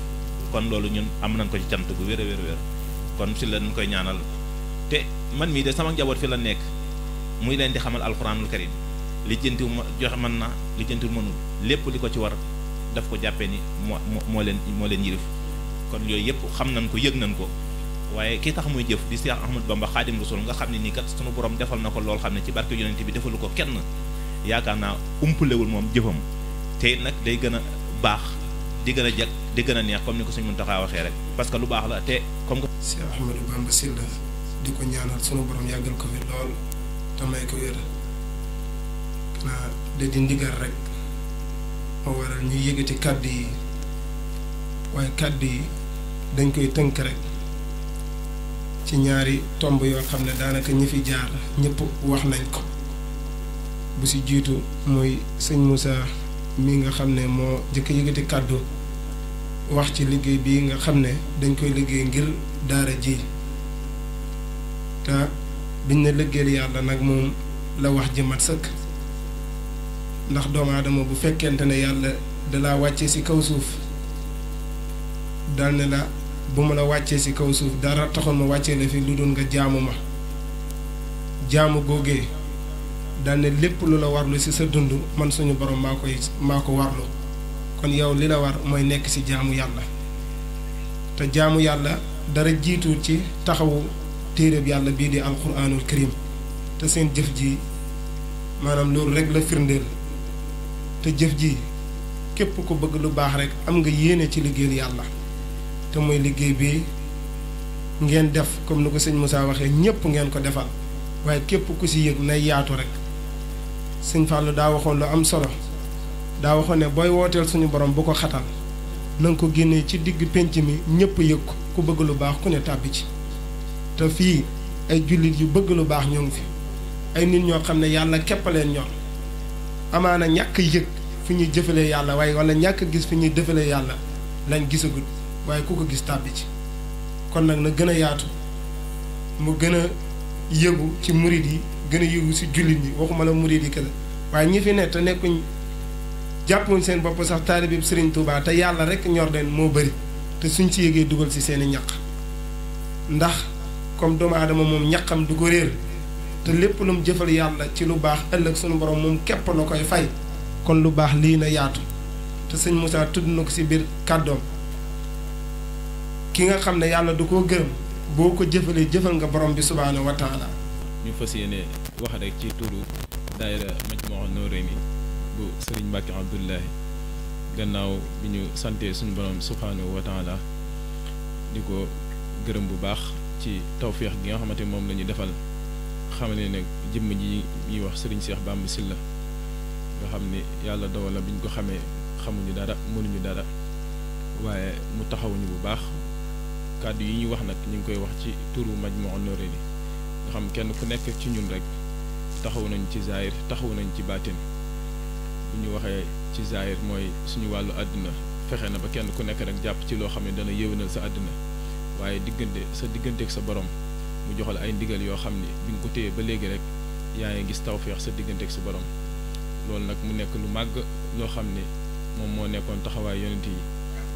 kon loolu ñun am nañ ko ci cant gu wér a wér wér kon Sylla dañ koy ñaanal te man mii de sama njaboot fi la nekk muy leen di xamal alxuraanul karim lijjantiwu ma joxe mën na lijjantiwu mënul lépp li ko ci war daf ko jàppee ni moo leen yirif kon yooyu yëpp xam nañ ko yëg nañ ko waaye ki tax muy jëf di Cheikh Ahmadou Bamba Xaadim Rasul nga xam ne nii kat sunu borom defal na ko lool xam ne ci barke yonent bi defalu ko kenn yaakaar naa umpalewul moom jëfam te nag day gën a baax di gën a jag di gën a neex comme ni ko Sëñ Muntaxa waxee rek parce que lu baax la te comme que Cheikh Ahmadou Bamba Sylla di ko ñaanal sunu borom yàggal ko fi lool te may ko wér naa de di ndigal rek moo waral ñuy yëgati kàddu yi waaye kàddu yi dañ koy tënk rek ci ñaari tomb yoo xam ne daanaka ñi fi jaar ñëpp wax nañ ko bu si jiitu mooy sëñ Moussa mi nga xam ne moo jëkk yëgati kàddu wax ci liggéey bii nga xam ne dañ koy liggéey ngir daara ji te biñ ne liggéeyal yàlla nag moom la wax ji mat sëkk ndax doomu aadama bu fekkente ne yàlla dalaa wàccee ci kaw suuf dal ne la bu ma la wàccee ci kaw suuf dara taxoon ma wàccee la fi lu dul nga jaamu ma jaamu googee dal ne lépp lu la warlu ci sa dund man suñu borom maa ko warlu kon yow li la war mooy nekk ci jaamu yàlla te jaamu yàlla dara jiitu ci taxawu téereb yàlla bii di alquranul karim te seen jëf ji maanaam loolu rek la firndeel te jëf ji képp ku bëgg lu baax rek am nga yéene ci liggéeyal yàlla te mooy liggéey bi ngeen def comme ni ko sëñ Moussa waxee ñépp ngeen ko defal waaye képp ku ci yëg nay yaatu rek sëñ Fallou daa waxoon lu am solo daa waxoon ne booy wooteel suñu borom bu ko xatal na nga ko génnee ci digg pénc mi ñépp yëg ko ku bëgg lu baax ku ne tàbbi ci te fii ay jullit yu bëgg lu baax ñoo ngi fi ay nit ñoo xam ne yàlla képp leen ñor amaana ñàkk yëg fi ñuy jëfalee yàlla waaye wala ñàkk gis fi ñuy defalee yàlla lañ gisagul waaye ku ko gis tàbbi ci kon nag na gën a yaatu mu gën a yëgu ci murid yi gën a yëgu ci jullit ñi waxuma la murid yi kese waaye ñi fi ne te nekkuñ jàppuñ seen bopp sax taalibe bi Serigne Touba te yàlla rek ñor leen moo bëri te suñ ci yëgee dugal ci seeni ñaq ndax comme doomu aadama moom ñaqam du ko réer te lépp lu mu jëfal yàlla ci lu baax ëllëg sunu borom moom képp la koy fay kon lu baax lii na yaatu te sëñ Moussa tudd na ko ci biir kàddoom ki nga xam ne yàlla du koo gërëm boo ko jëfalee jëfal nga borom bi subhaanahu wa taala. ñu fas yéene wax rek ci turu daayira Majmahun Nurayni bu Serigne Mbacke Abdoulahi gannaaw bi ñu santee suñu borom subhaanahu wa taala di ko gërëm bu baax ci tawféex gi nga xamante moom la ñu defal xam ne nag jëmm ji ñuy wax Serigne Cheikh Bamba Sylla nga xam ni yàlla dogal na bi ñu ko xamee xamuñu dara mënuñu dara waaye mu taxawuñu bu baax kàddu yi ñuy wax nag ñu ngi koy wax ci turu Majmahun Nurayni nga xam kenn ku nekk ci ñun rek taxaw nañ ci zaahir taxaw nañ ci baatin bu ñu waxee ci zaahir mooy suñu wàllu àdduna fexe na ba kenn ku nekk rek jàpp ci loo xam ne dana yéwénal sa àdduna waaye digganteeg sa borom mu joxal ay ndigal yoo xam ni bi nga ko téye ba léegi rek yaa ngi gis tawféex sa digganteeg sa borom loolu nag mu nekk lu màgg loo xam ne moom moo nekkoon taxawaayu yonent yi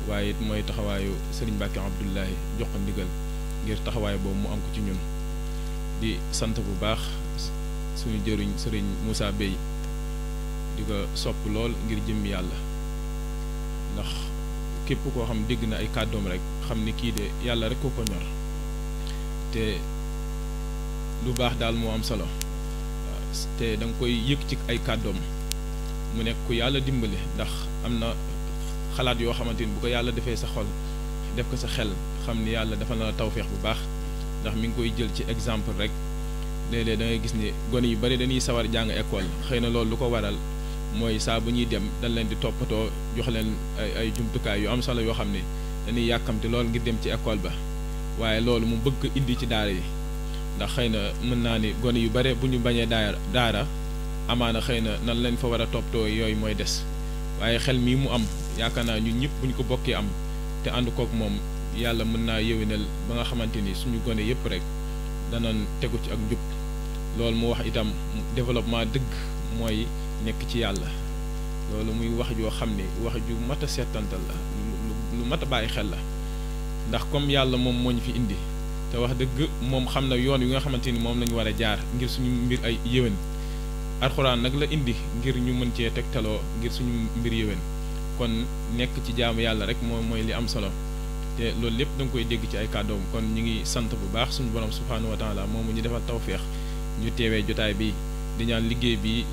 waaye it mooy taxawaayu Serigne Mbacke Abdoulahi jox ko ndigal ngir taxawaay boobu mu am ko ci ñun di sant bu baax suñu jëriñ Serigne Moussa Bey di ko sopp lool ngir jëmmi yàlla ndax képp koo xam dégg na ay kàddoom rek xam ni kii de yàlla rek ko ñor te lu baax daal moo am solo te da nga koy yëg ci ay kàddoom mu nekk ku yàlla dimbali ndax am na xalaat yoo xamante ni bu ko yàlla defee sa xol def ko sa xel xam ni yàlla dafa na tawféex bu baax ndax mi ngi koy jël ci exemple rek léeg-léeg da ngay gis ni gone yu bari dañuy sawar jàng école xëy na loolu lu ko waral mooy saa bu ñuy dem dañ leen di toppatoo jox leen ay jumtukaay yu am solo yoo xam ne dañuy yàkkamti lool ngir dem ci école ba waaye loolu mu bëgg indi ci daara yi ndax xëy na mën naa ni gone yu bare bu ñu bañee daara amaana xëy na nan leen fa war a toppatoo yooyu mooy des waaye xel mii mu am yaakaar naa ñun ñëpp bu ñu ko bokkee am te ànd kook moom yàlla mën naa yéwénal ba nga xamante ni suñu gone yëpp rek danañ tegu ci ak njub loolu mu wax itam développement dëgg mooy nekk ci yàlla loolu muy wax joo xam ne wax ju mat a seetantal la lu mat a bàyyi xel la ndax comme yàlla moom moo ñu fi indi te wax dëgg moom xam na yoon wi nga xamante ni moom la ñu war a jaar ngir suñu mbir ay yéwén alxuraan nag la indi ngir ñu mën cee tegtaloo ngir suñu mbir yéwén kon nekk ci jaamu yàlla rek moom mooy li am solo te loolu lépp da nga koy dégg ci ay kàddoom kon ñu ngi sant bu baax suñu borom subhaanahu wa taala moomu ñu defal tawféex ñu teewee jotaay bi di ñaan liggéey bi